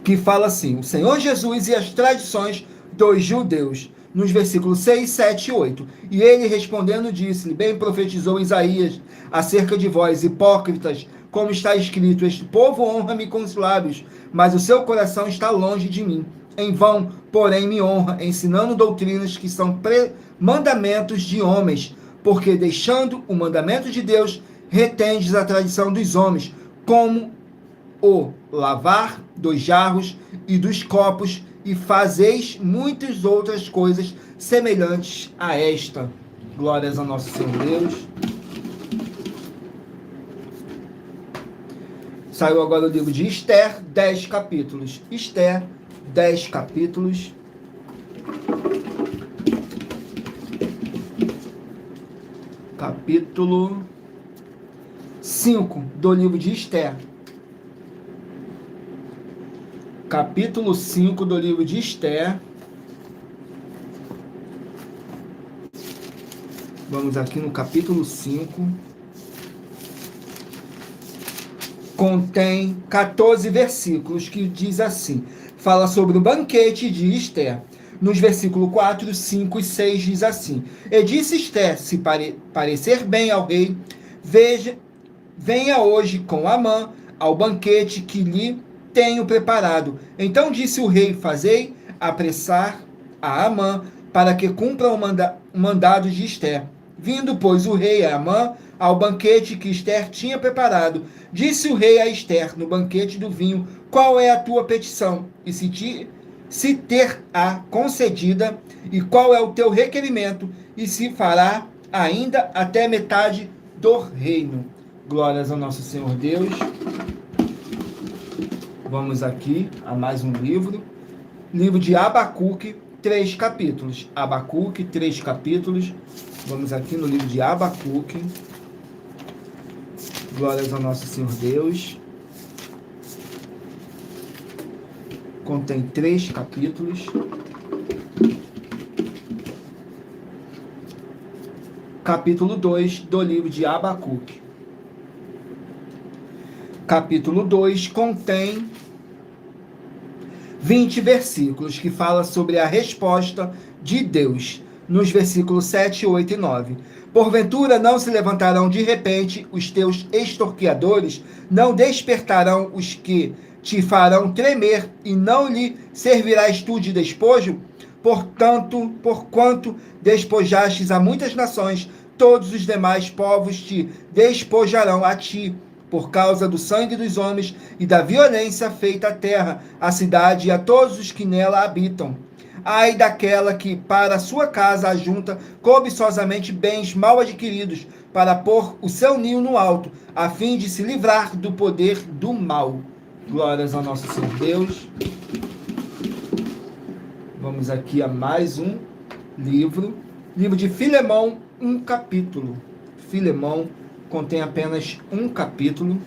Que fala assim: o Senhor Jesus e as tradições dos judeus. Nos versículos 6, 7 e 8. E ele respondendo disse-lhe: bem profetizou Isaías acerca de vós, hipócritas, como está escrito: este povo honra-me com os lábios, mas o seu coração está longe de mim. Em vão, porém, me honra, ensinando doutrinas que são mandamentos de homens, porque deixando o mandamento de Deus, retendes a tradição dos homens, como o lavar dos jarros e dos copos, e fazeis muitas outras coisas semelhantes a esta. Glórias a nosso Senhor Deus. Saiu agora o livro de Esther, 10 capítulos. Esther, 10 capítulos. Capítulo 5 do livro de Esther. Capítulo 5 do livro de Esther. Vamos aqui no capítulo 5. Contém 14 versículos que diz assim. Fala sobre o banquete de Esther. Nos versículos 4, 5 e 6 diz assim: e disse Esther, se parecer bem ao rei, venha hoje com Amã ao banquete que lhe tenho preparado. Então disse o rei: fazei apressar a Amã, para que cumpra o mandado de Esther. Vindo, pois, o rei a Amã ao banquete que Esther tinha preparado, disse o rei a Esther, no banquete do vinho: qual é a tua petição? E se ter-a concedida, e qual é o teu requerimento, e se fará ainda até metade do reino. Glórias ao nosso Senhor Deus. Vamos aqui a mais um livro. Livro de Abacuque, 3 capítulos. Abacuque, 3 capítulos. Vamos aqui no livro de Abacuque. Glórias ao nosso Senhor Deus. Contém 3 capítulos. Capítulo 2 do livro de Abacuque. capítulo 2, contém 20 versículos que fala sobre a resposta de Deus, nos versículos 7, 8 e 9. Porventura não se levantarão de repente os teus extorquiadores, não despertarão os que te farão tremer, e não lhe servirás tu de despojo? Portanto, porquanto despojastes a muitas nações, todos os demais povos te despojarão a ti, por causa do sangue dos homens e da violência feita à terra, à cidade e a todos os que nela habitam. Ai daquela que para sua casa ajunta cobiçosamente bens mal adquiridos, para pôr o seu ninho no alto, a fim de se livrar do poder do mal. Glórias ao nosso Senhor Deus. Vamos aqui a mais um livro. Livro de Filemão, um capítulo. Filemão contém apenas um capítulo.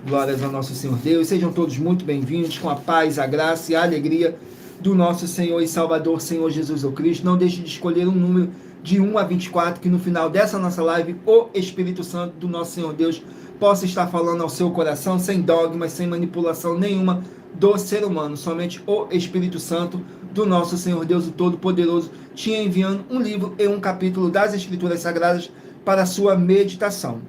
Glórias ao nosso Senhor Deus. Sejam todos muito bem-vindos, com a paz, a graça e a alegria do nosso Senhor e Salvador, Senhor Jesus o Cristo. Não deixe de escolher um número de 1 a 24, que no final dessa nossa live, o Espírito Santo do nosso Senhor Deus possa estar falando ao seu coração, sem dogmas, sem manipulação nenhuma do ser humano. Somente o Espírito Santo do nosso Senhor Deus, o Todo-Poderoso, te enviando um livro e um capítulo das Escrituras Sagradas para a sua meditação.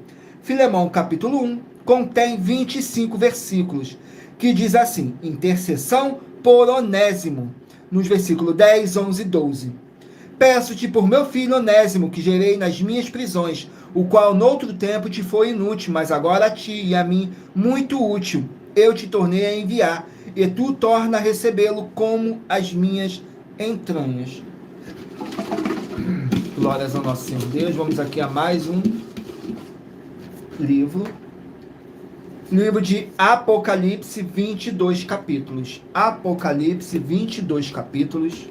Filemão, capítulo 1, contém 25 versículos, que diz assim: intercessão por Onésimo, nos versículos 10, 11 e 12. Peço-te por meu filho Onésimo, que gerei nas minhas prisões, o qual noutro tempo te foi inútil, mas agora a ti e a mim muito útil. Eu te tornei a enviar, e tu torna a recebê-lo como as minhas entranhas. Glórias ao nosso Senhor Deus. Vamos aqui a mais um livro. Livro de Apocalipse, 22 capítulos. Apocalipse, 22 capítulos.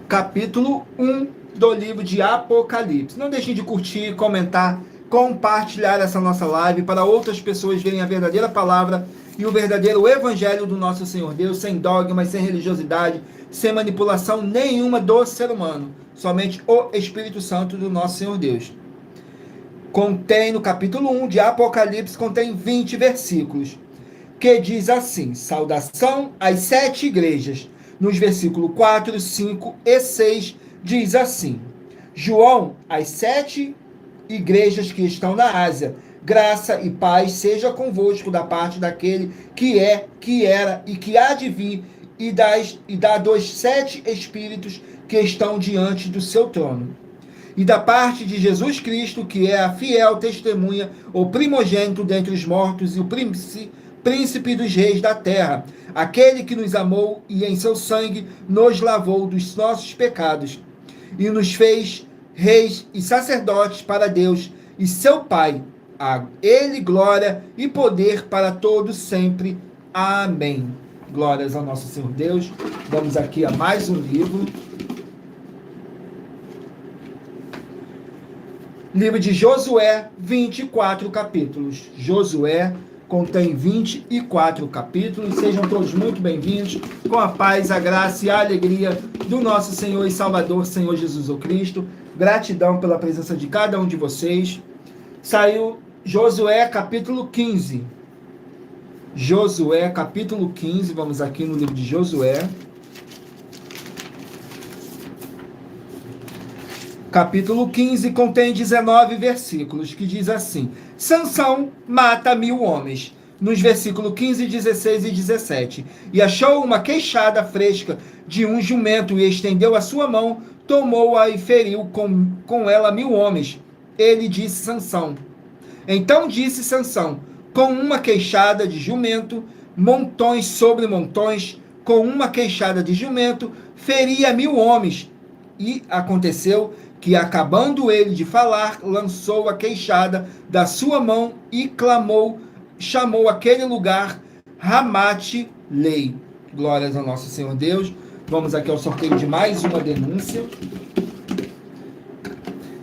Capítulo 1 do livro de Apocalipse. Não deixem de curtir, comentar, compartilhar essa nossa live para outras pessoas verem a verdadeira palavra e o verdadeiro evangelho do nosso Senhor Deus, sem dogmas, sem religiosidade, sem manipulação nenhuma do ser humano. Somente o Espírito Santo do nosso Senhor Deus. Contém no capítulo 1 de Apocalipse, contém 20 versículos, que diz assim: saudação às 7 igrejas. Nos versículos 4, 5 e 6, diz assim: João, às 7 igrejas que estão na Ásia, graça e paz seja convosco da parte daquele que é, que era e que há de vir, e da dos 7 espíritos que estão diante do seu trono. E da parte de Jesus Cristo, que é a fiel testemunha, o primogênito dentre os mortos e o príncipe dos reis da terra, aquele que nos amou e em seu sangue nos lavou dos nossos pecados e nos fez reis e sacerdotes para Deus e seu Pai. A ele glória e poder para todos sempre. Amém. Glórias ao nosso Senhor Deus. Vamos aqui a mais um livro. Livro de Josué, 24 capítulos. Josué contém 24 capítulos. Sejam todos muito bem-vindos, com a paz, a graça e a alegria do nosso Senhor e Salvador, Senhor Jesus o Cristo. Gratidão pela presença de cada um de vocês. Saiu Josué, capítulo 15. Josué, capítulo 15. Vamos aqui no livro de Josué. Capítulo 15 contém 19 versículos, que diz assim: Sansão mata 1000 homens. Nos versículos 15, 16 e 17. E achou uma queixada fresca de um jumento, e estendeu a sua mão, tomou-a e feriu com ela 1000 homens. Ele disse Sansão. Então disse Sansão: com uma queixada de jumento, montões sobre montões, com uma queixada de jumento, feria 1000 homens. E aconteceu que, acabando ele de falar, lançou a queixada da sua mão e clamou, chamou aquele lugar Ramate-Lei. Glórias ao nosso Senhor Deus. Vamos aqui ao sorteio de mais uma denúncia.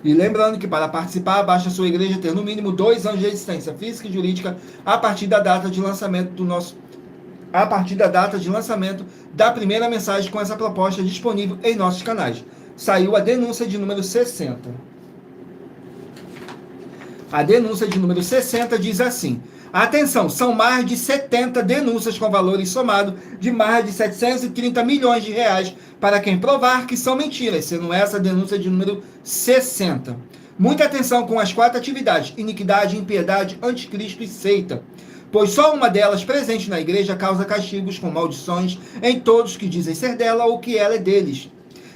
E lembrando que para participar, basta a sua igreja ter no mínimo 2 anos de existência física e jurídica a partir da data de lançamento da primeira mensagem com essa proposta disponível em nossos canais. saiu a denúncia de número 60. A denúncia de número 60 diz assim: atenção, são mais de 70 denúncias com valores somados de mais de 730 milhões de reais para quem provar que são mentiras, sendo essa a denúncia de número 60. Muita atenção com as 4 atividades: iniquidade, impiedade, anticristo e seita, pois só uma delas presente na igreja causa castigos com maldições em todos que dizem ser dela ou que ela é deles.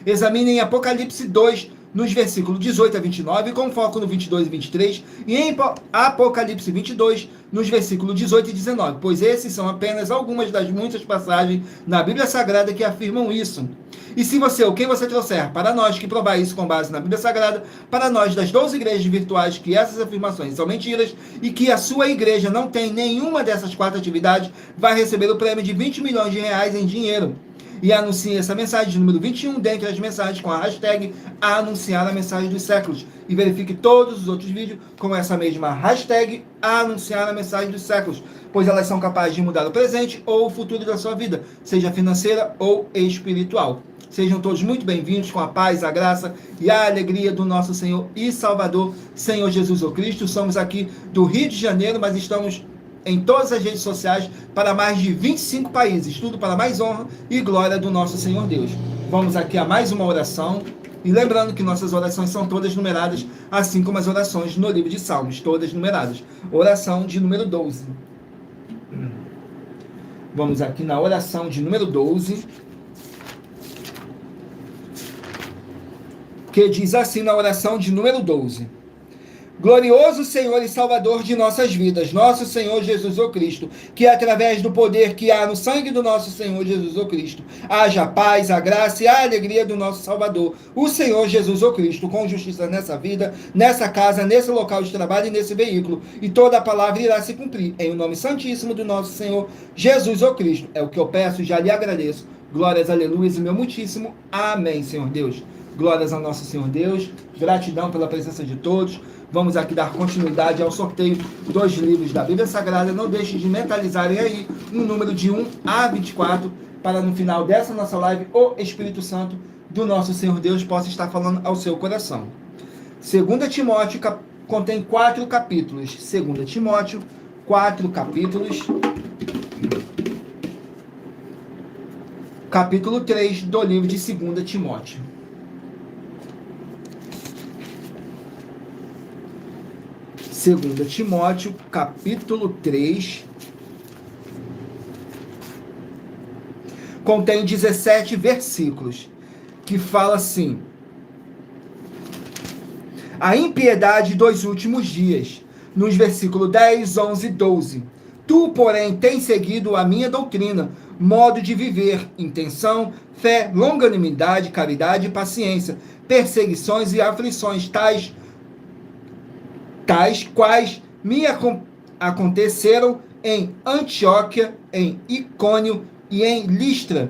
Examinem Apocalipse 2, nos versículos 18 a 29, com foco no 22 e 23, e em Apocalipse 22, nos versículos 18 e 19, pois esses são apenas algumas das muitas passagens na Bíblia Sagrada que afirmam isso. E se você ou quem você trouxer para nós que provar isso com base na Bíblia Sagrada, para nós das 12 igrejas virtuais que essas afirmações são mentiras e que a sua igreja não tem nenhuma dessas 4 atividades, vai receber o prêmio de 20 milhões de reais em dinheiro. E anuncie essa mensagem de número 21 dentre as mensagens com a hashtag anunciar a mensagem dos séculos. E verifique todos os outros vídeos com essa mesma hashtag anunciar a mensagem dos séculos, pois elas são capazes de mudar o presente ou o futuro da sua vida, seja financeira ou espiritual. Sejam todos muito bem-vindos com a paz, a graça e a alegria do nosso Senhor e Salvador, Senhor Jesus o Cristo. Somos aqui do Rio de Janeiro, mas estamos em todas as redes sociais para mais de 25 países, tudo para mais honra e glória do nosso Senhor Deus. Vamos aqui a mais uma oração, e lembrando que nossas orações são todas numeradas, assim como as orações no livro de Salmos, todas numeradas. Oração de número 12. Vamos aqui na oração de número 12, que diz assim na oração de número 12: glorioso Senhor e Salvador de nossas vidas, nosso Senhor Jesus o Cristo, que através do poder que há no sangue do nosso Senhor Jesus o Cristo, haja a paz, a graça e a alegria do nosso Salvador, o Senhor Jesus o Cristo, com justiça nessa vida, nessa casa, nesse local de trabalho e nesse veículo, e toda a palavra irá se cumprir, em o nome santíssimo do nosso Senhor Jesus o Cristo. É o que eu peço e já lhe agradeço. Glórias, aleluias e meu muitíssimo amém, Senhor Deus. Glórias ao nosso Senhor Deus, gratidão pela presença de todos. Vamos aqui dar continuidade ao sorteio dos livros da Bíblia Sagrada. Não deixe de mentalizarem aí um número de 1 a 24, para no final dessa nossa live, o Espírito Santo do nosso Senhor Deus possa estar falando ao seu coração. 2 Timóteo contém 4 capítulos. 2 Timóteo, 4 capítulos. Capítulo 3 do livro de 2 Timóteo. 2 Timóteo, capítulo 3, contém 17 versículos, que fala assim: a impiedade dos últimos dias, nos versículos 10, 11 e 12. Tu, porém, tens seguido a minha doutrina, modo de viver, intenção, fé, longanimidade, caridade e paciência, perseguições e aflições, tais quais me aconteceram em Antioquia, em Icônio e em Listra.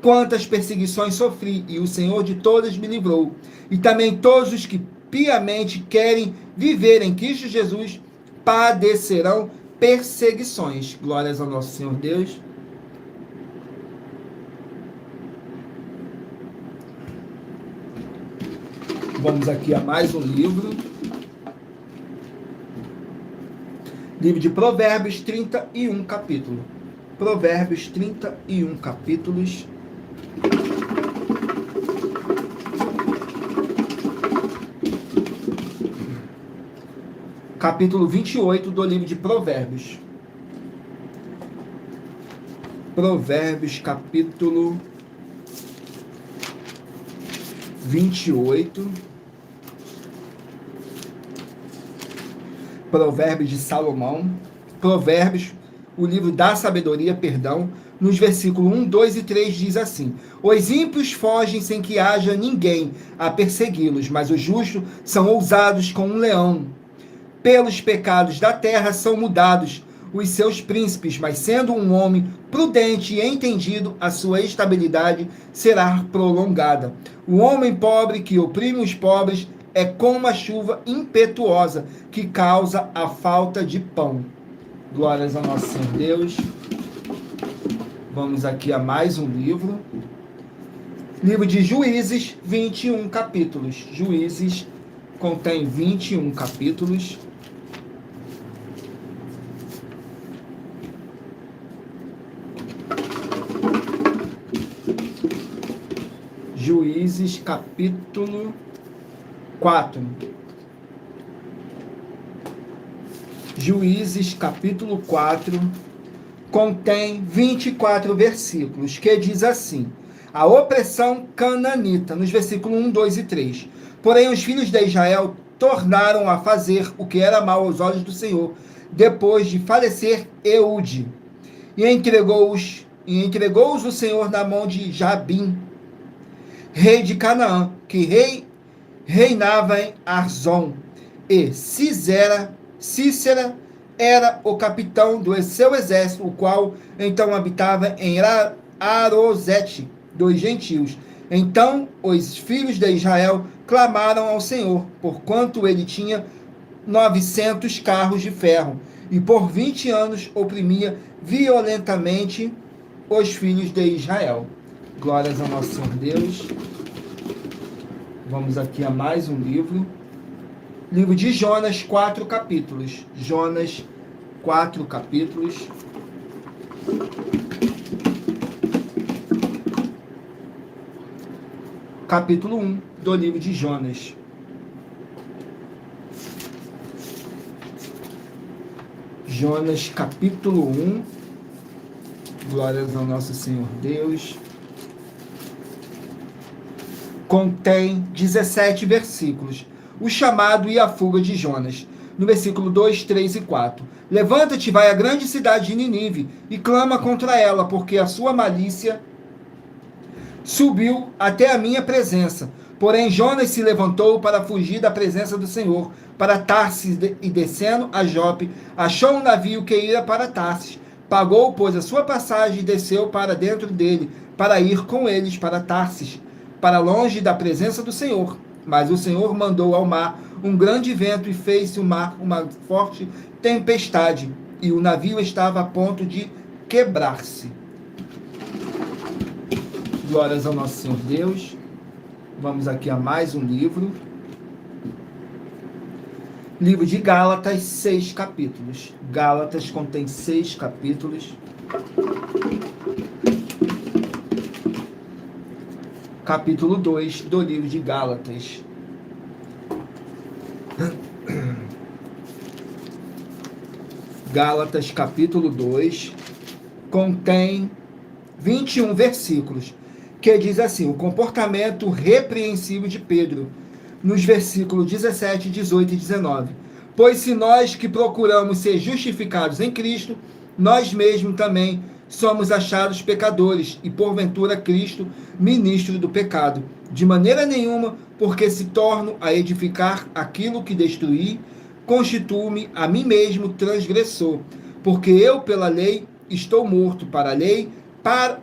Quantas perseguições sofri, e o Senhor de todas me livrou. E também todos os que piamente querem viver em Cristo Jesus padecerão perseguições. Glórias ao nosso Senhor Deus. Vamos aqui a mais um livro. Livro de Provérbios, 31 capítulos. Provérbios, 31 capítulos. Capítulo 28 do livro de Provérbios. Provérbios, capítulo 28. Provérbios de Salomão, Provérbios, o livro da sabedoria, nos versículos 1, 2 e 3 diz assim: os ímpios fogem sem que haja ninguém a persegui-los, mas os justos são ousados como um leão. Pelos pecados da terra são mudados os seus príncipes, mas sendo um homem prudente e entendido, a sua estabilidade será prolongada. O homem pobre que oprime os pobres é como a chuva impetuosa que causa a falta de pão. Glórias ao nosso Senhor Deus. Vamos aqui a mais um livro. Livro de Juízes, 21 capítulos. Juízes contém 21 capítulos. Juízes, capítulo 4. Juízes, capítulo 4, contém 24 versículos, que diz assim: a opressão cananita, nos versículos 1, 2 e 3. Porém, os filhos de Israel tornaram a fazer o que era mal aos olhos do Senhor, depois de falecer Eude, e entregou-os o Senhor na mão de Jabim, rei de Canaã, que reinava em Arzon, e Cícera era o capitão do seu exército, o qual então habitava em Arosete dos gentios. Então os filhos de Israel clamaram ao Senhor, porquanto ele tinha 900 carros de ferro, e por 20 anos oprimia violentamente os filhos de Israel. Glórias ao nosso Senhor Deus. Vamos aqui a mais um livro. Livro de Jonas, 4 capítulos. Jonas, 4 capítulos. Capítulo 1 do livro de Jonas. Jonas, capítulo 1. Glórias ao nosso Senhor Deus. Contém 17 versículos. O chamado e a fuga de Jonas. No versículo 2, 3 e 4. Levanta-te, vai à grande cidade de Ninive e clama contra ela, porque a sua malícia subiu até a minha presença. Porém, Jonas se levantou para fugir da presença do Senhor, para Tarsis, e descendo a Jope, achou um navio que ia para Tarsis. Pagou, pois, a sua passagem e desceu para dentro dele, para ir com eles para Tarsis, para longe da presença do Senhor. Mas o Senhor mandou ao mar um grande vento e fez-se o mar uma forte tempestade, e o navio estava a ponto de quebrar-se. Glórias ao nosso Senhor Deus. Vamos aqui a mais um livro. Livro de Gálatas, 6 capítulos. Gálatas contém 6 capítulos. Capítulo 2 do livro de Gálatas. Gálatas, capítulo 2, contém 21 versículos, que diz assim: o comportamento repreensível de Pedro, nos versículos 17, 18 e 19. Pois se nós que procuramos ser justificados em Cristo, nós mesmos também somos achados pecadores, e porventura Cristo, ministro do pecado. De maneira nenhuma, porque se torno a edificar aquilo que destruí, constituo-me a mim mesmo transgressor, porque eu pela lei estou morto para a lei, para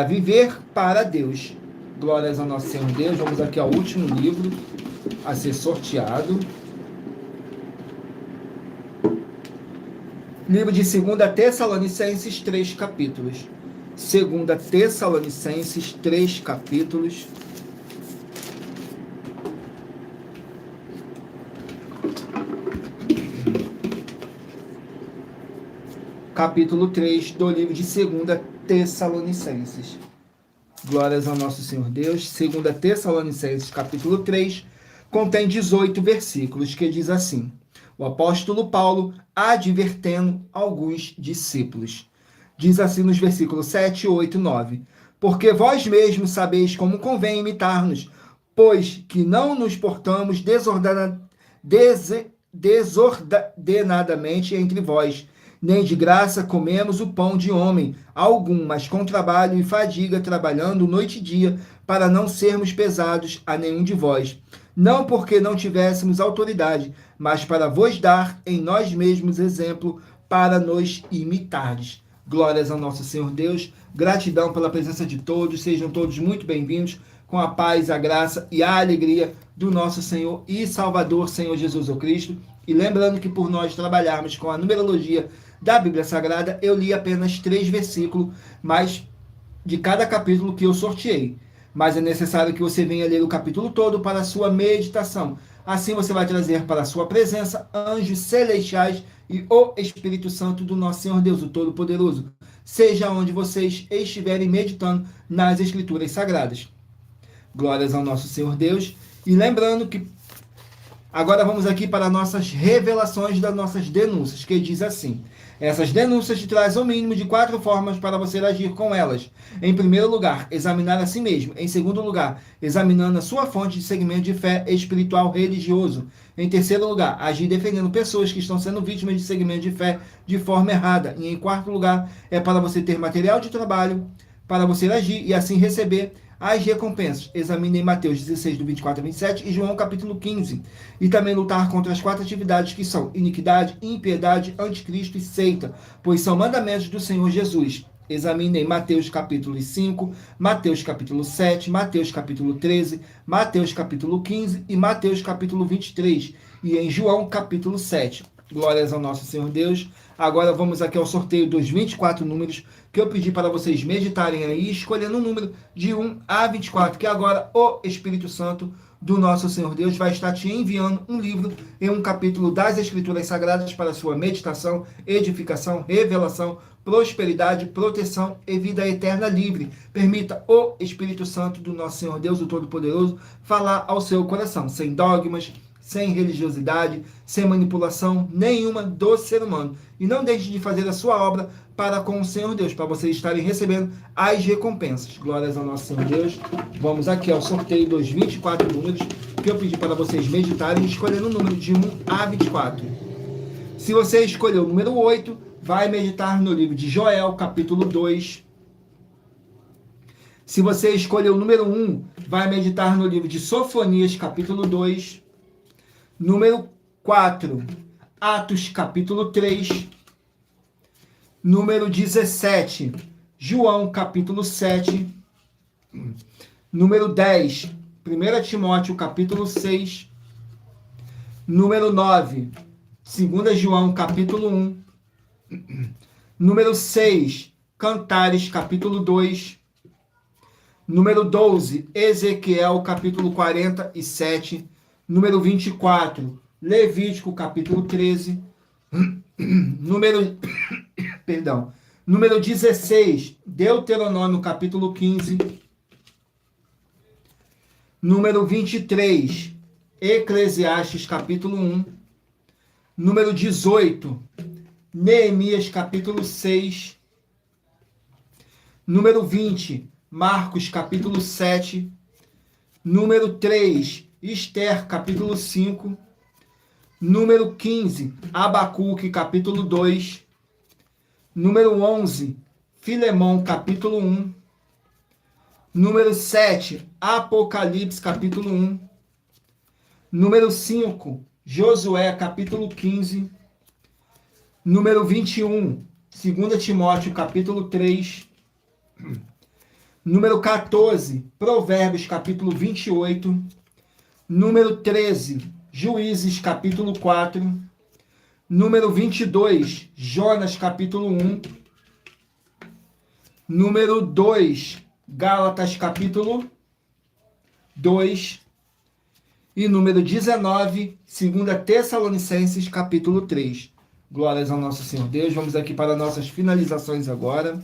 viver para Deus. Glórias ao nosso Senhor Deus. Vamos aqui ao último livro a ser sorteado. Livro de 2 Tessalonicenses, 3 capítulos. 2 Tessalonicenses, 3 capítulos. Capítulo 3 do livro de 2 Tessalonicenses. Glórias ao nosso Senhor Deus. 2 Tessalonicenses, capítulo 3, contém 18 versículos, que diz assim: o apóstolo Paulo advertendo alguns discípulos. Diz assim nos versículos 7, 8 e 9: porque vós mesmos sabeis como convém imitar-nos, pois que não nos portamos desordenadamente entre vós, nem de graça comemos o pão de homem algum, mas com trabalho e fadiga, trabalhando noite e dia, para não sermos pesados a nenhum de vós. Não porque não tivéssemos autoridade, mas para vos dar em nós mesmos exemplo, para nos imitardes. Glórias ao nosso Senhor Deus. Gratidão pela presença de todos. Sejam todos muito bem-vindos, com a paz, a graça e a alegria do nosso Senhor e Salvador, Senhor Jesus o Cristo. E lembrando que por nós trabalharmos com a numerologia da Bíblia Sagrada, eu li apenas 3 versículos, mas de cada capítulo que eu sorteei. Mas é necessário que você venha ler o capítulo todo para a sua meditação. Assim você vai trazer para a sua presença anjos celestiais e o Espírito Santo do nosso Senhor Deus, o Todo-Poderoso, seja onde vocês estiverem meditando nas Escrituras Sagradas. Glórias ao nosso Senhor Deus. E lembrando que agora vamos aqui para nossas revelações das nossas denúncias, que diz assim: essas denúncias te trazem o mínimo de 4 formas para você agir com elas. Em primeiro lugar, examinar a si mesmo. Em segundo lugar, examinando a sua fonte de segmento de fé espiritual religioso. Em terceiro lugar, agir defendendo pessoas que estão sendo vítimas de segmento de fé de forma errada. E em quarto lugar, é para você ter material de trabalho, para você agir e assim receber as recompensas. Examine Mateus 16, do 24 a 27 e João capítulo 15. E também lutar contra as 4 atividades que são iniquidade, impiedade, anticristo e seita, pois são mandamentos do Senhor Jesus. Examine Mateus capítulo 5, Mateus capítulo 7, Mateus capítulo 13, Mateus capítulo 15 e Mateus capítulo 23. E em João capítulo 7. Glórias ao nosso Senhor Deus. Agora vamos aqui ao sorteio dos 24 números que eu pedi para vocês meditarem aí, escolhendo um número de 1 a 24, que agora o Espírito Santo do nosso Senhor Deus vai estar te enviando um livro e um capítulo das Escrituras Sagradas para sua meditação, edificação, revelação, prosperidade, proteção e vida eterna livre. Permita o Espírito Santo do nosso Senhor Deus, o Todo-Poderoso, falar ao seu coração, sem dogmas, sem religiosidade, sem manipulação nenhuma do ser humano. E não deixe de fazer a sua obra para com o Senhor Deus, para vocês estarem recebendo as recompensas. Glórias ao nosso Senhor Deus. Vamos aqui ao sorteio dos 24 números que eu pedi para vocês meditarem, escolhendo o número de 1 a 24. Se você escolheu o número 8, vai meditar no livro de Joel, capítulo 2. Se você escolheu o número 1, vai meditar no livro de Sofonias, capítulo 2. Número 4, Atos capítulo 3. Número 17, João capítulo 7. Número 10, 1 Timóteo capítulo 6. Número 9, 2 João capítulo 1. Número 6, Cantares capítulo 2. Número 12, Ezequiel capítulo 47. Número 24, Levítico, capítulo 13. Número 16, Deuteronômio, capítulo 15. Número 23, Eclesiastes, capítulo 1. Número 18, Neemias, capítulo 6. Número 20, Marcos, capítulo 7. Número 3, Esther, capítulo 5. Número 15, Abacuque, capítulo 2. Número 11, Filemão, capítulo 1. Número 7, Apocalipse, capítulo 1. Número 5, Josué, capítulo 15. Número 21, 2 Timóteo, capítulo 3. Número 14, Provérbios, capítulo 28. Número 13, Juízes, capítulo 4. Número 22, Jonas, capítulo 1. Número 2, Gálatas, capítulo 2. E número 19, 2 Tessalonicenses, capítulo 3. Glórias ao nosso Senhor Deus. Vamos aqui para nossas finalizações agora.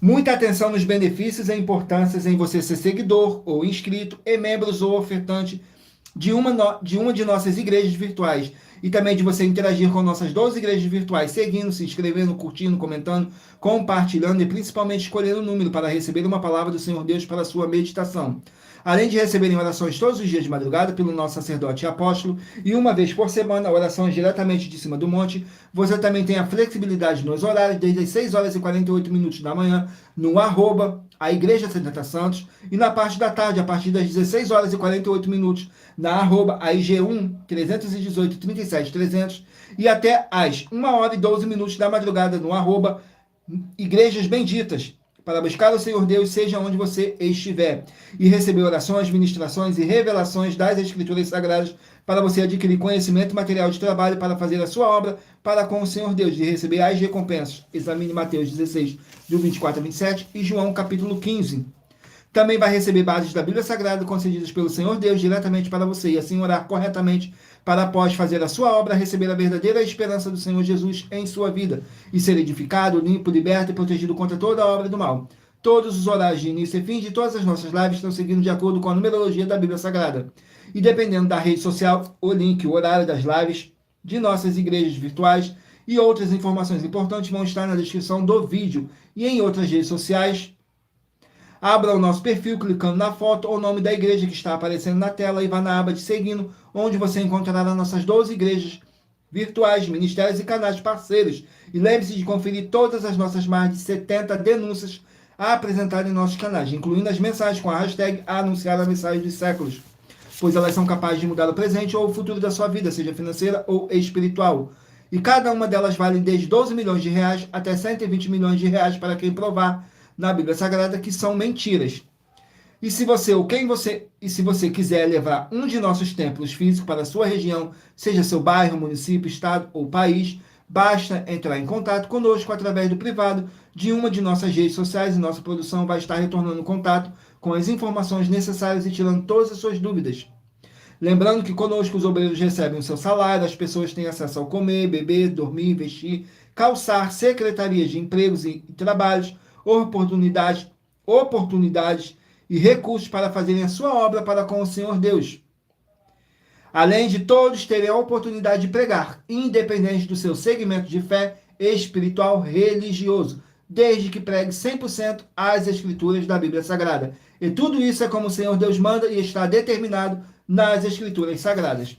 Muita atenção nos benefícios e importâncias em você ser seguidor ou inscrito e membros ou ofertante de uma de nossas igrejas virtuais e também de você interagir com nossas 12 igrejas virtuais, seguindo, se inscrevendo, curtindo, comentando, compartilhando e principalmente escolhendo o número para receber uma palavra do Senhor Deus para a sua meditação. Além de receberem orações todos os dias de madrugada pelo nosso sacerdote e apóstolo, e uma vez por semana, orações diretamente de cima do monte, você também tem a flexibilidade nos horários, desde as 6 horas e 48 minutos da manhã, no @ a Igreja 70 Santos, e na parte da tarde, a partir das 16 horas e 48 minutos, na @ IG1 318 37 300, e até às 1 hora e 12 minutos da madrugada, no @ Igrejas Benditas, para buscar o Senhor Deus, seja onde você estiver, e receber orações, ministrações e revelações das Escrituras Sagradas, para você adquirir conhecimento material de trabalho para fazer a sua obra para com o Senhor Deus, de receber as recompensas. Examine Mateus 16, do 24 a 27, e João capítulo 15. Também vai receber bases da Bíblia Sagrada concedidas pelo Senhor Deus diretamente para você, e assim orar corretamente para, após fazer a sua obra, receber a verdadeira esperança do Senhor Jesus em sua vida, e ser edificado, limpo, liberto e protegido contra toda a obra do mal. Todos os horários de início e fim de todas as nossas lives estão seguindo de acordo com a numerologia da Bíblia Sagrada. E dependendo da rede social, o link, o horário das lives de nossas igrejas virtuais e outras informações importantes vão estar na descrição do vídeo e em outras redes sociais. Abra o nosso perfil clicando na foto ou nome da igreja que está aparecendo na tela e vá na aba de seguindo, onde você encontrará nossas 12 igrejas virtuais, ministérios e canais parceiros. E lembre-se de conferir todas as nossas mais de 70 denúncias a apresentar em nossos canais, incluindo as mensagens com a hashtag Anunciar a Mensagem dos Séculos, pois elas são capazes de mudar o presente ou o futuro da sua vida, seja financeira ou espiritual. E cada uma delas vale desde 12 milhões de reais até 120 milhões de reais para quem provar na Bíblia Sagrada que são mentiras. E se você quiser levar um de nossos templos físicos para a sua região, seja seu bairro, município, estado ou país, basta entrar em contato conosco através do privado de uma de nossas redes sociais e nossa produção vai estar retornando contato com as informações necessárias e tirando todas as suas dúvidas. Lembrando que conosco os obreiros recebem o seu salário, as pessoas têm acesso ao comer, beber, dormir, vestir, calçar, secretarias de empregos e trabalhos, oportunidades e recursos para fazerem a sua obra para com o Senhor Deus. Além de todos terem a oportunidade de pregar, independente do seu segmento de fé espiritual religioso, desde que pregue 100% as Escrituras da Bíblia Sagrada. E tudo isso é como o Senhor Deus manda e está determinado nas Escrituras Sagradas.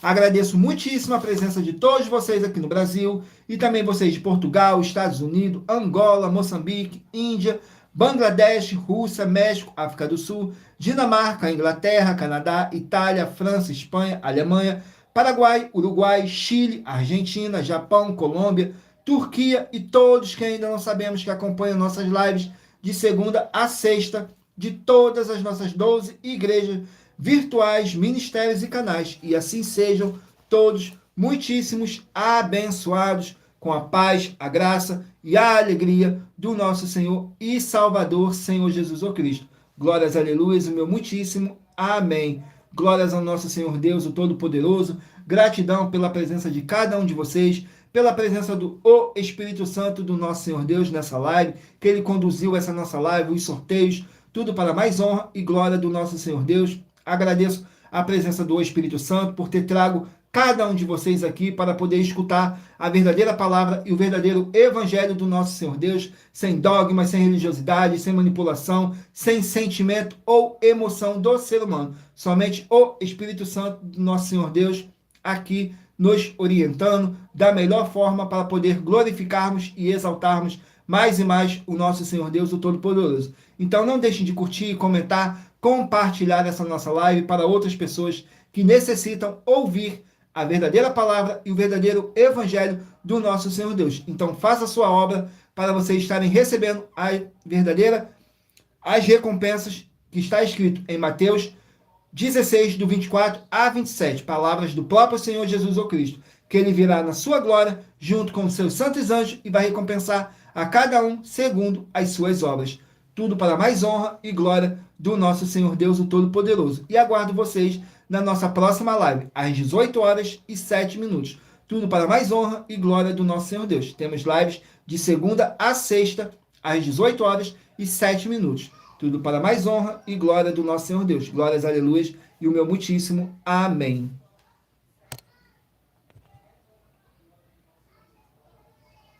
Agradeço muitíssimo a presença de todos vocês aqui no Brasil e também vocês de Portugal, Estados Unidos, Angola, Moçambique, Índia, Bangladesh, Rússia, México, África do Sul, Dinamarca, Inglaterra, Canadá, Itália, França, Espanha, Alemanha, Paraguai, Uruguai, Chile, Argentina, Japão, Colômbia, Turquia e todos que ainda não sabemos que acompanham nossas lives de segunda a sexta de todas as nossas 12 igrejas virtuais, ministérios e canais. E assim sejam todos muitíssimos abençoados com a paz, a graça e a alegria do nosso Senhor e Salvador, Senhor Jesus o Cristo. Glórias, aleluias, o meu muitíssimo amém. Glórias ao nosso Senhor Deus, o Todo-Poderoso. Gratidão pela presença de cada um de vocês, pela presença do Espírito Santo do nosso Senhor Deus nessa live, que Ele conduziu essa nossa live, os sorteios, tudo para mais honra e glória do nosso Senhor Deus. Agradeço a presença do Espírito Santo por ter trago cada um de vocês aqui para poder escutar a verdadeira palavra e o verdadeiro evangelho do nosso Senhor Deus, sem dogmas, sem religiosidade, sem manipulação, sem sentimento ou emoção do ser humano. Somente o Espírito Santo do nosso Senhor Deus aqui nos orientando da melhor forma para poder glorificarmos e exaltarmos mais e mais o nosso Senhor Deus, o Todo-Poderoso. Então não deixem de curtir, comentar, compartilhar essa nossa live para outras pessoas que necessitam ouvir a verdadeira palavra e o verdadeiro evangelho do nosso Senhor Deus. Então faça a sua obra para vocês estarem recebendo as recompensas que está escrito em Mateus 16, do 24 a 27, palavras do próprio Senhor Jesus o Cristo, que Ele virá na sua glória junto com os seus santos anjos e vai recompensar a cada um segundo as suas obras. Tudo para mais honra e glória do nosso Senhor Deus, o Todo-Poderoso. E aguardo vocês na nossa próxima live, às 18 horas e 7 minutos. Tudo para mais honra e glória do nosso Senhor Deus. Temos lives de segunda a sexta, às 18 horas e 7 minutos. Tudo para mais honra e glória do nosso Senhor Deus. Glórias, aleluias, e o meu muitíssimo amém.